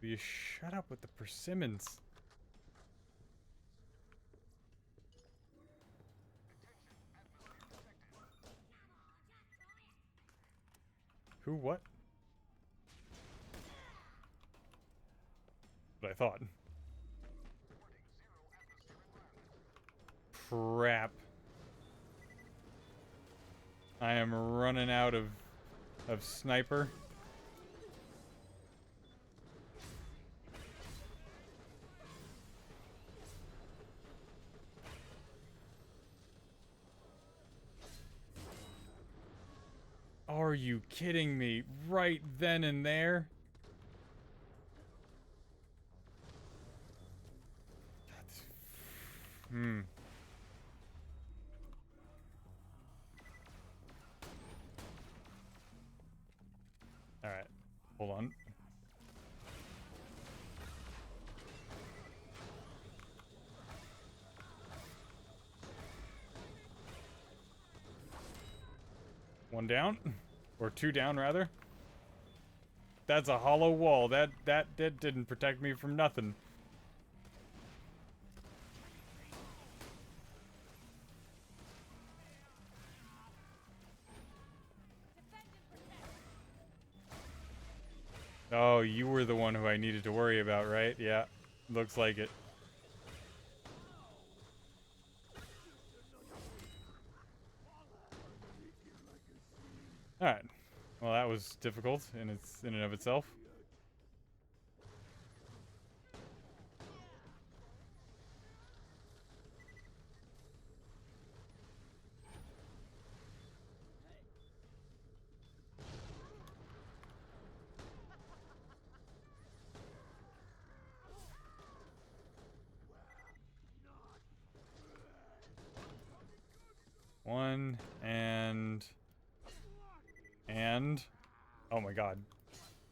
Will you shut up with the persimmons? Who? What? What I thought. Crap. I am running out of sniper. Are you kidding me? Right then and there? Hmm. Alright. Hold on. One down? Or two down, rather? That's a hollow wall. That didn't protect me from nothing. Oh, you were the one who I needed to worry about, right? Yeah, looks like it. Alright. Well, that was difficult in and of itself. One and oh my god.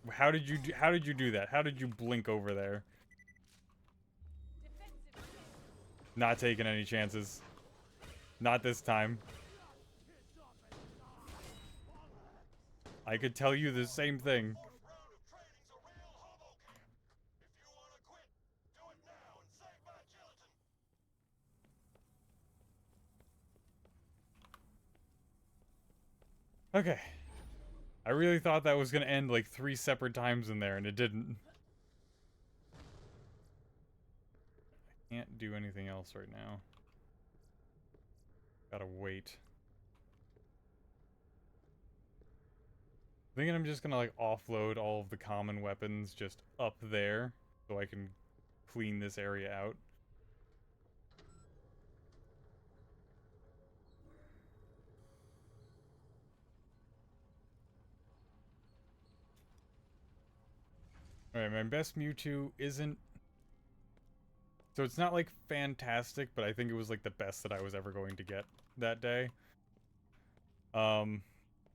How did you do that? How did you blink over there? Not taking any chances. Not this time. I could tell you the same thing. Okay. I really thought that was gonna end like 3 separate times in there, and it didn't. I can't do anything else right now. Gotta wait. Thinking I'm just gonna like offload all of the common weapons just up there so I can clean this area out. Alright, my best Mewtwo isn't... So it's not like fantastic, but I think it was like the best that I was ever going to get that day. I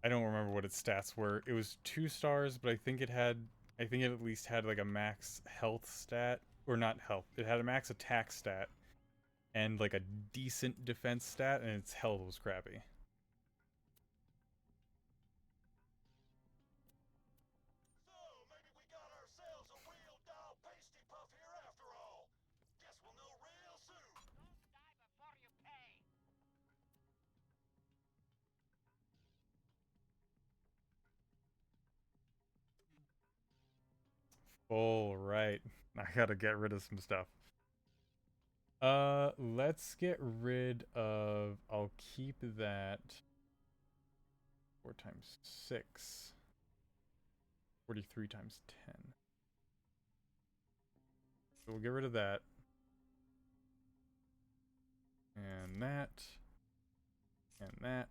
don't remember what its stats were. It was 2 stars, but I think it at least had like a max health stat. Or not health. It had a max attack stat. And like a decent defense stat, and its health was crappy.
So, maybe we got ourselves a real doll pasty puff here after all. Guess we'll know real soon. Don't die before you pay.
All right. I gotta get rid of some stuff. Let's get rid of... I'll keep that... 4 times 6. 43 times 10. So we'll get rid of that. And that. And that.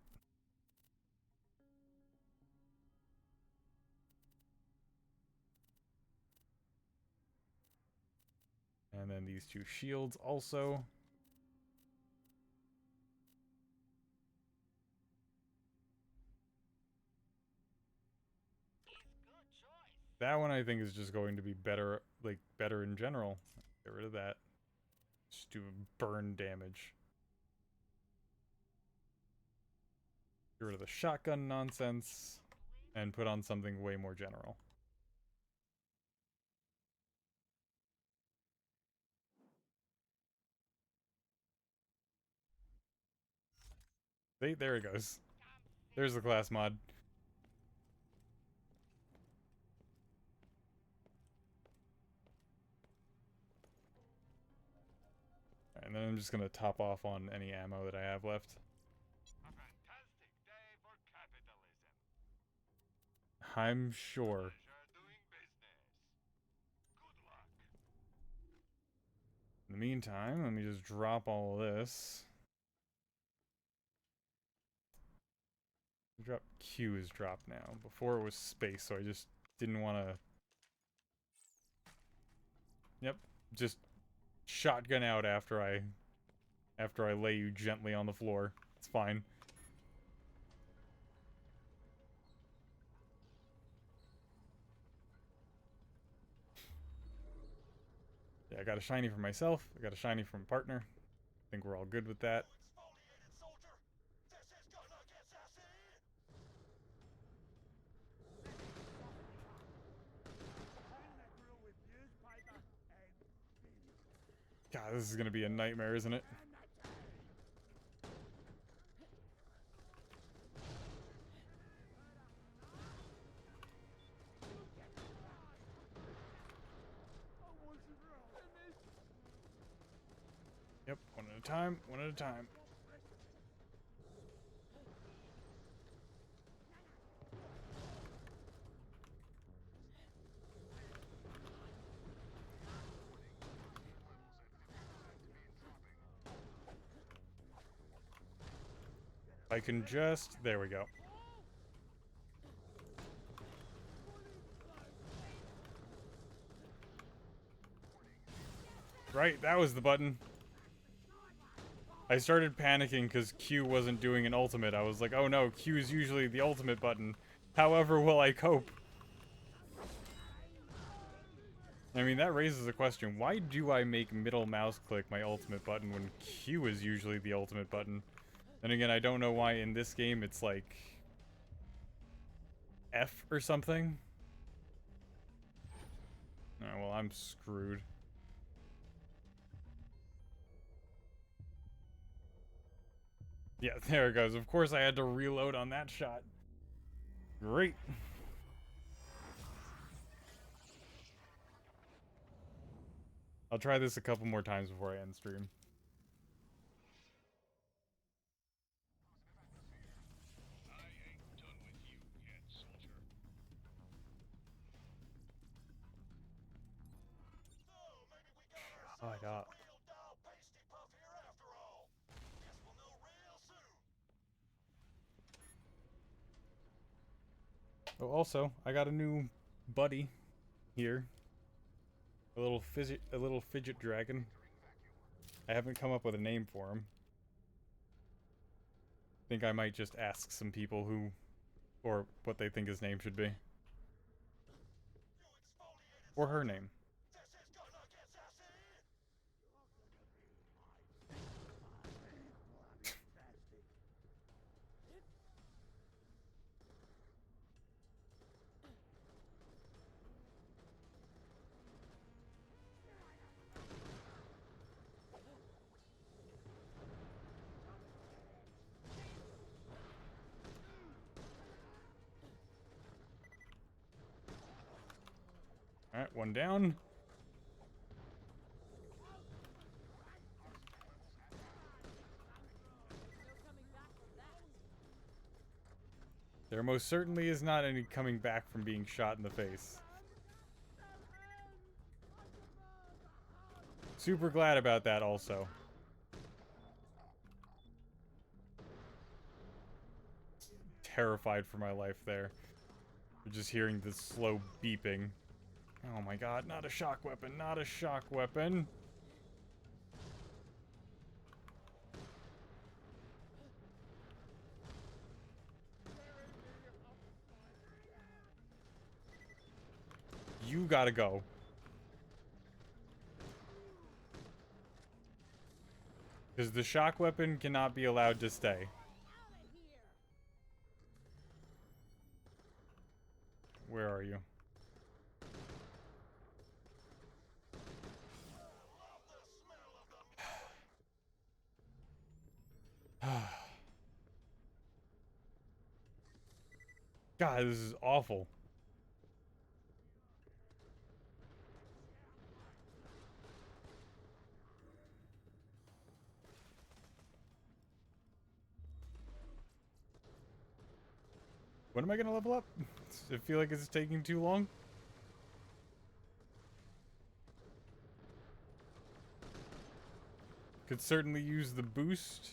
And then these 2 shields also. That one I think is just going to be better, like, better in general. Get rid of that. Just do burn damage. Get rid of the shotgun nonsense. And put on something way more general. See, there it goes. There's the class mod. And then I'm just gonna top off on any ammo that I have left.
A fantastic day for capitalism.
I'm sure.
Pleasure doing business. Good luck.
In the meantime, let me just drop all of this. Drop Q is dropped now. Before it was space, so I just didn't want to. Yep, just shotgun out after I lay you gently on the floor. It's fine. Yeah, I got a shiny for myself. I got a shiny from a partner. I think we're all good with that.
Exfoliated soldier. This is gonna get sassy.
God, this is gonna be a nightmare, isn't it? Yep, one at a time, one at a time. I can just... There we go. Right, that was the button. I started panicking because Q wasn't doing an ultimate. I was like, oh no, Q is usually the ultimate button. However will I cope? I mean, that raises a question. Why do I make middle mouse click my ultimate button when Q is usually the ultimate button? Then again, I don't know why in this game it's like... F or something? Oh, well, I'm screwed. Yeah, there it goes. Of course I had to reload on that shot. Great. I'll try this a couple more times before I end stream.
I ain't done with you yet, soldier. So maybe we got ourselves
God.
a real doll pasty puff here after all. Guess we'll know real soon.
Oh, also, I got a new buddy here. A little fidget dragon. I haven't come up with a name for him. Think I might just ask some people who, or what they think his name should be. Or her name.
This is gonna get sassy.
Alright, one down. There most certainly is not any coming back from being shot in the face. Super glad about that also. Terrified for my life there. Just hearing the slow beeping. Oh my god, not a shock weapon, not a shock weapon. you gotta go. Because the shock weapon cannot be allowed to stay. Where are you? God, this is awful. When am I gonna level up? I feel like it's taking too long. Could certainly use the boost.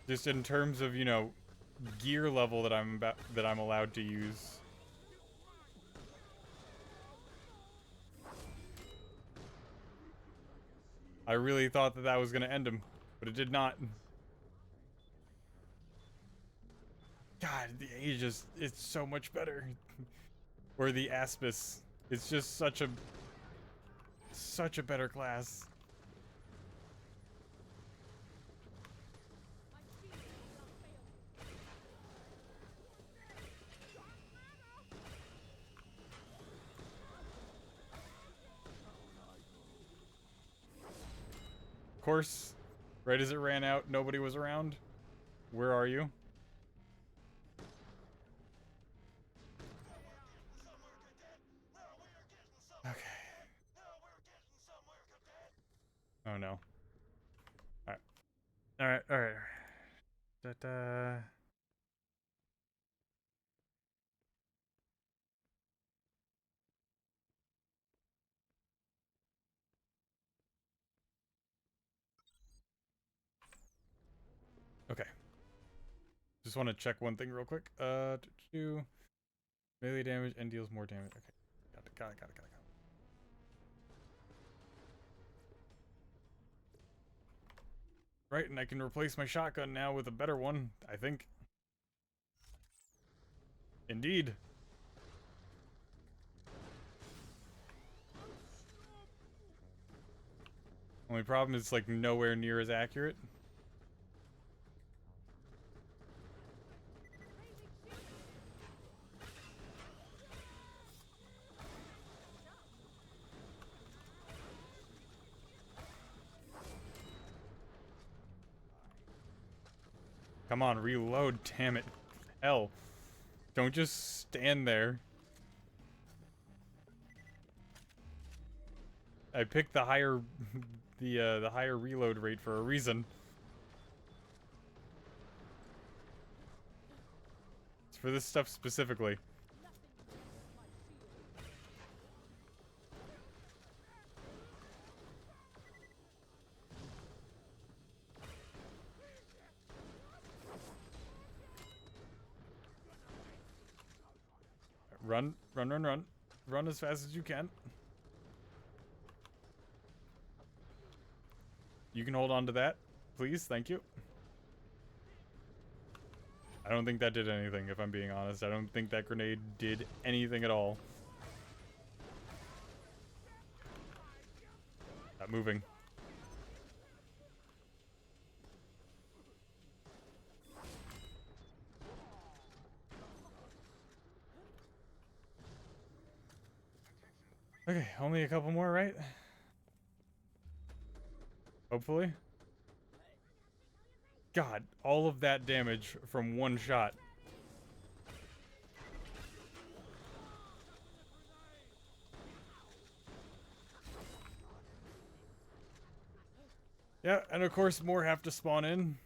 Just in terms of, you know, gear level that I'm allowed to use. I really thought that was gonna end him, but it did not. God, the Aegis, it's so much better. Or the Aspis. It's just such a better class. Of course, right as it ran out, nobody was around. Where are you? Okay. Oh no. Alright. Alright, alright. Da-da. Okay. Just want to check one thing real quick. Melee damage and deals more damage. Okay. Got it. Right, and I can replace my shotgun now with a better one, I think. Indeed. Only problem is, like, nowhere near as accurate. Come on, reload, damn it. Hell. Don't just stand there. I picked the higher the higher reload rate for a reason. It's for this stuff specifically. Run. Run as fast as you can. You can hold on to that, please. Thank you. I don't think that did anything, if I'm being honest. I don't think that grenade did anything at all. Not moving. Okay, only a couple more, right? Hopefully. God, all of that damage from one shot. Yeah, and of course more have to spawn in.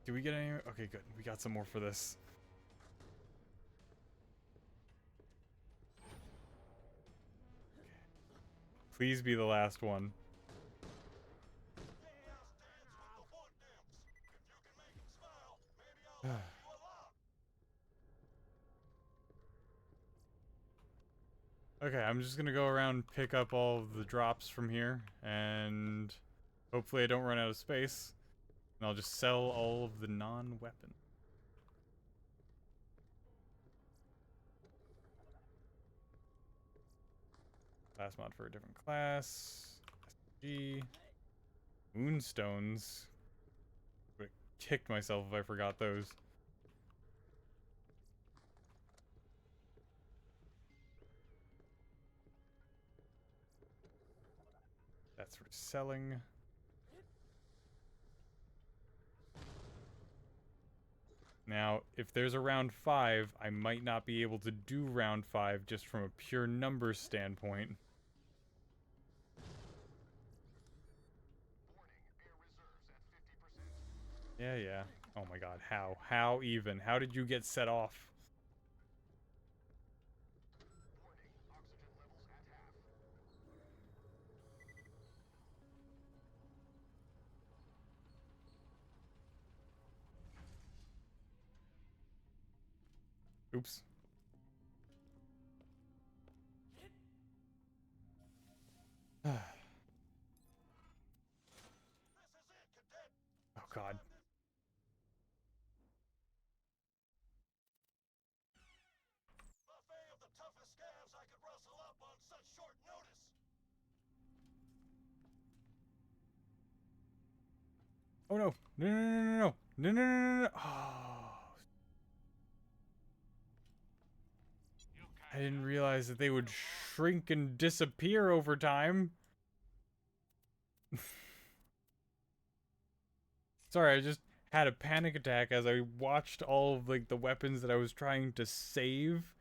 Do we get any? Okay, good. We got some more for this. Please be the last one. Okay, I'm just gonna go around, pick up all of the drops from here, and Hopefully I don't run out of space. And I'll just sell all of the non-weapon. Class mod for a different class. SG. Moonstones. I kicked myself if I forgot those. That's for selling. Now, if there's a round 5, I might not be able to do round 5 just from a pure numbers standpoint. Yeah, yeah. Oh my god, how? How even? How did you get set off? Oops. Oh god.
Buffet of the toughest scabs I could rustle up on such short notice.
Oh no. No, no, no, no, no. No, no, no, no, no. Oh. I didn't realize that they would shrink and disappear over time. Sorry, I just had a panic attack as I watched all of like the weapons that I was trying to save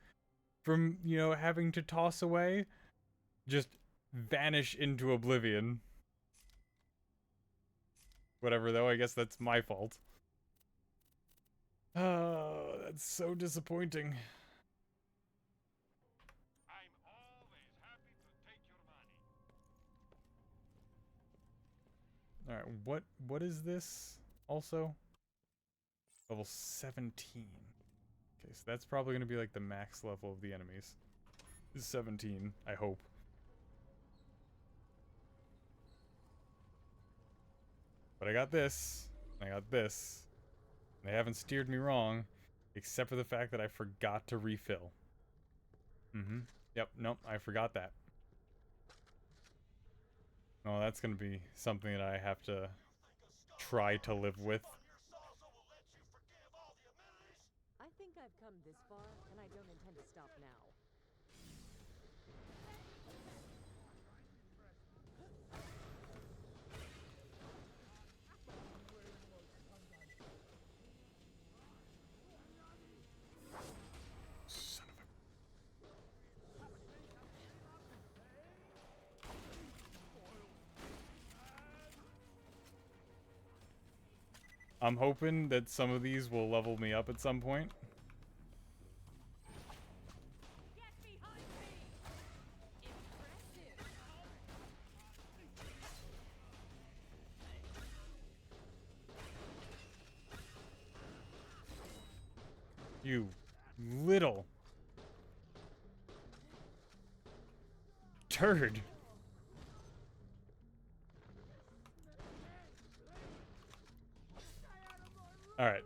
from, you know, having to toss away just vanish into oblivion. Whatever though, I guess that's my fault. Oh, that's so disappointing.
I'm always happy to take your money.
Alright, what is this also? Level 17. Okay, so that's probably gonna be like the max level of the enemies. 17, I hope. But I got this. I got this. They haven't steered me wrong, except for the fact that I forgot to refill. Mm-hmm. Yep, nope, I forgot that. Oh, that's gonna be something that I have to try to live with.
I think I've come this far, and I don't intend to stop now.
Son of a... I'm hoping that some of these will level me up at some point.
Get behind me! Impressive.
You little turd. Alright.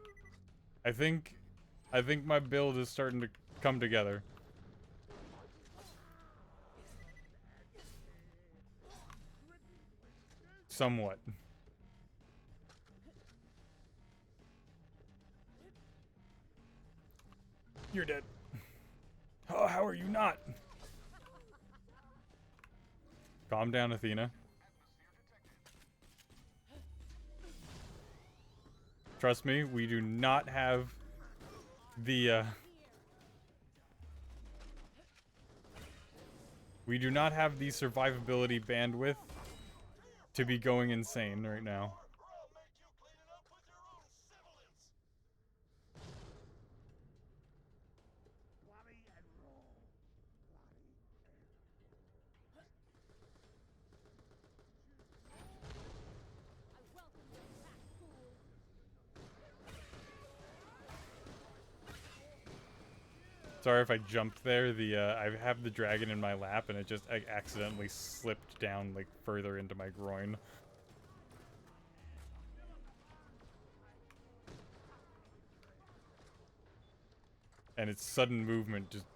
I think my build is starting to come together. Somewhat. You're dead. Oh, how are you not? Calm down, Athena. Trust me, we do not have the, we do not have the survivability bandwidth to be going insane right now. Sorry if I jumped there. I have the dragon in my lap and it just accidentally slipped down like further into my groin. And its sudden movement just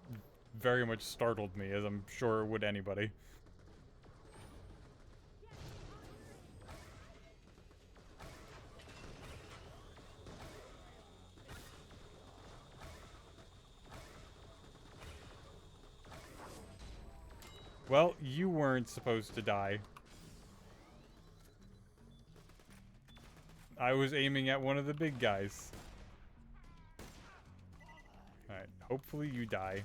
very much startled me, as I'm sure it would anybody. Well, you weren't supposed to die. I was aiming at one of the big guys. Alright, hopefully you die.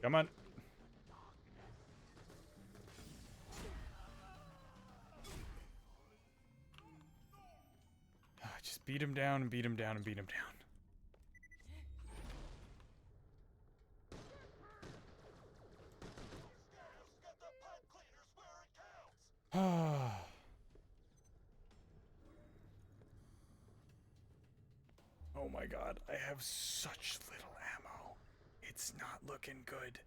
Come on. Just beat him down and beat him down and beat him down. Oh my god, I have such little ammo. It's not looking good.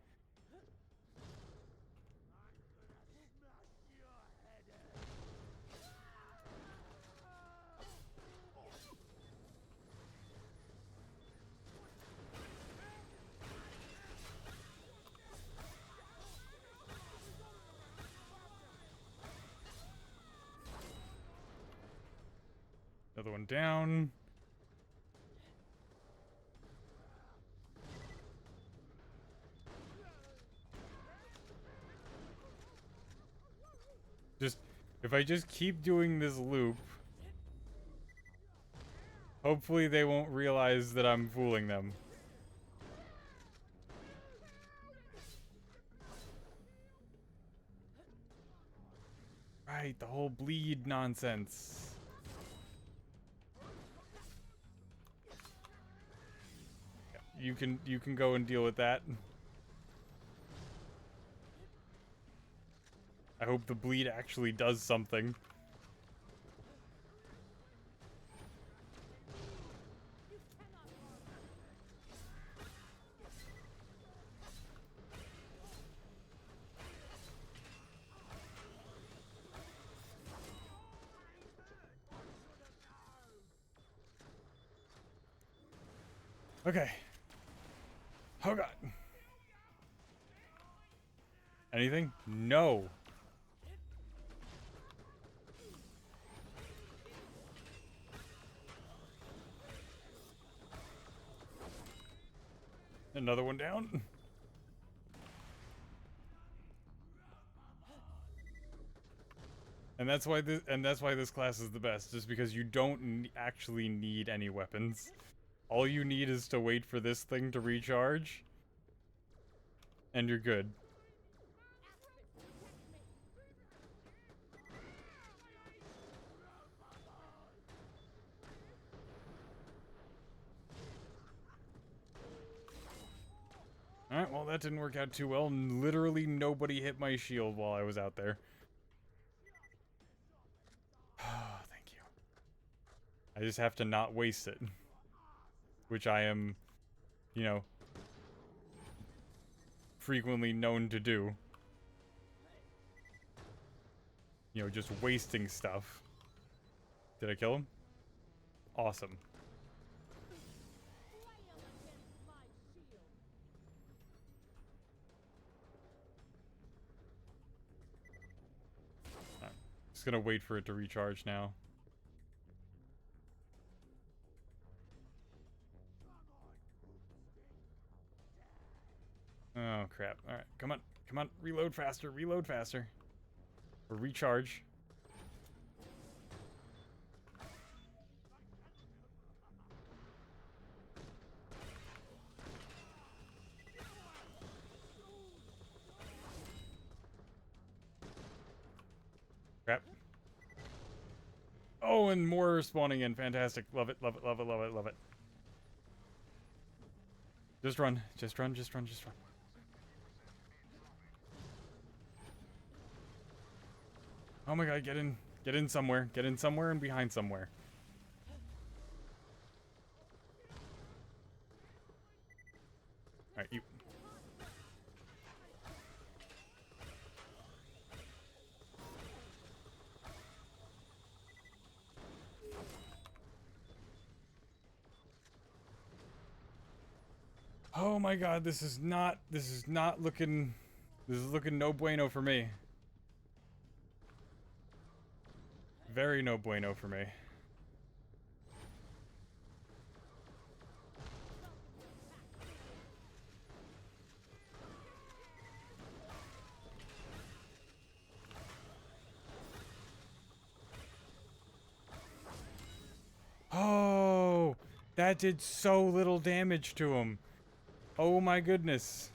Another one down. If I just keep doing this loop, hopefully they won't realize that I'm fooling them. Right, the whole bleed nonsense. You can go and deal with that. I hope the bleed actually does something. Okay. Oh god. Anything? No. Another one down. And that's why this class is the best, just because you don't actually need any weapons. All you need is to wait for this thing to recharge, and you're good. Alright, well that didn't work out too well. Literally nobody hit my shield while I was out there. Thank you. I just have to not waste it. Which I am, you know, frequently known to do. You know, just wasting stuff. Did I kill him? Awesome. Right. Just gonna wait for it to recharge now. Oh crap. Alright, come on. Come on. Reload faster. Reload faster. Or recharge. Crap. Oh, and more spawning in. Fantastic. Love it, love it, love it, love it, love it. Just run. Just run, just run, just run. Oh my god, get in. Get in somewhere. Get in somewhere and behind somewhere. Alright, you. Oh my god, this is not looking, this is looking no bueno for me. Very no bueno for me. Oh, that did so little damage to him. Oh my goodness.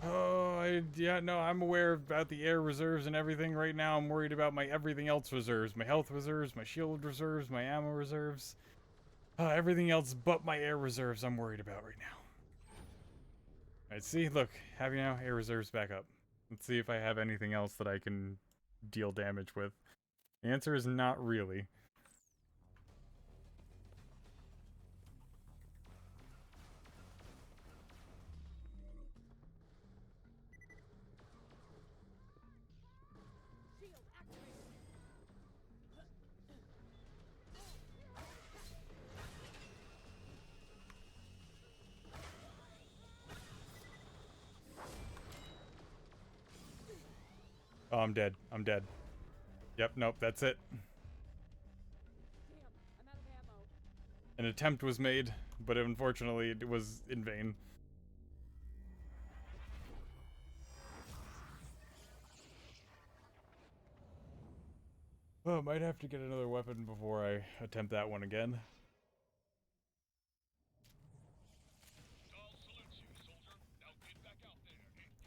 Oh, yeah, no, I'm aware about the air reserves and everything right now. I'm worried about my everything else reserves. My health reserves, my shield reserves, my ammo reserves. Everything else but my air reserves I'm worried about right now. Alright, see, look, having now air reserves back up. Let's see if I have anything else that I can deal damage with. The answer is not really. Oh, I'm dead. I'm dead. Yep, nope, that's it. An attempt was made, but unfortunately it was in vain. Oh, might have to get another weapon before I attempt that one again.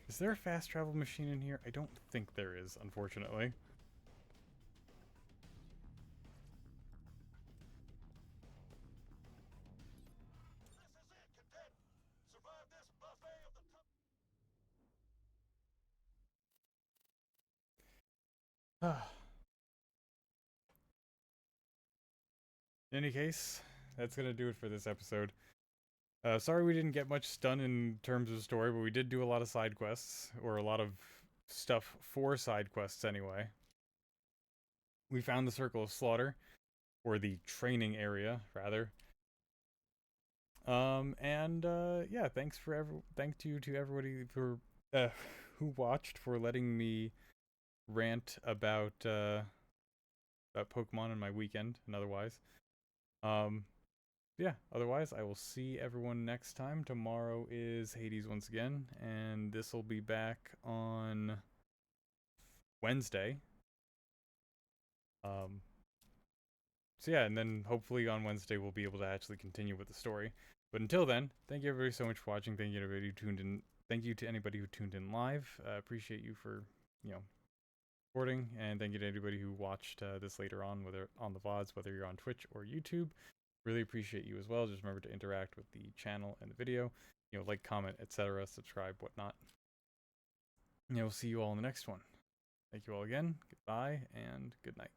Is there a fast travel machine in here? I don't think there is, unfortunately.
This is it, cadet. Survive this buffet of the
In any case, that's gonna do it for this episode. Sorry we didn't get much done in terms of story, but we did do a lot of side quests, or a lot of stuff for side quests anyway. We found the Circle of Slaughter, or the training area, rather. Yeah, thank you to everybody for who watched, for letting me rant about Pokemon in my weekend and otherwise. Yeah, otherwise I will see everyone next time. Tomorrow is Hades once again, and this will be back on Wednesday. So yeah, and then hopefully on Wednesday we'll be able to actually continue with the story. But until then, thank you everybody so much for watching. Thank you to everybody who tuned in. Thank you to anybody who tuned in live. Appreciate you for, recording, and thank you to anybody who watched this later on, whether on the VODs, whether you're on Twitch or YouTube. Really appreciate you as well. Just remember to interact with the channel and the video. Like, comment, etc., subscribe, whatnot. We'll see you all in the next one. Thank you all again. Goodbye and good night.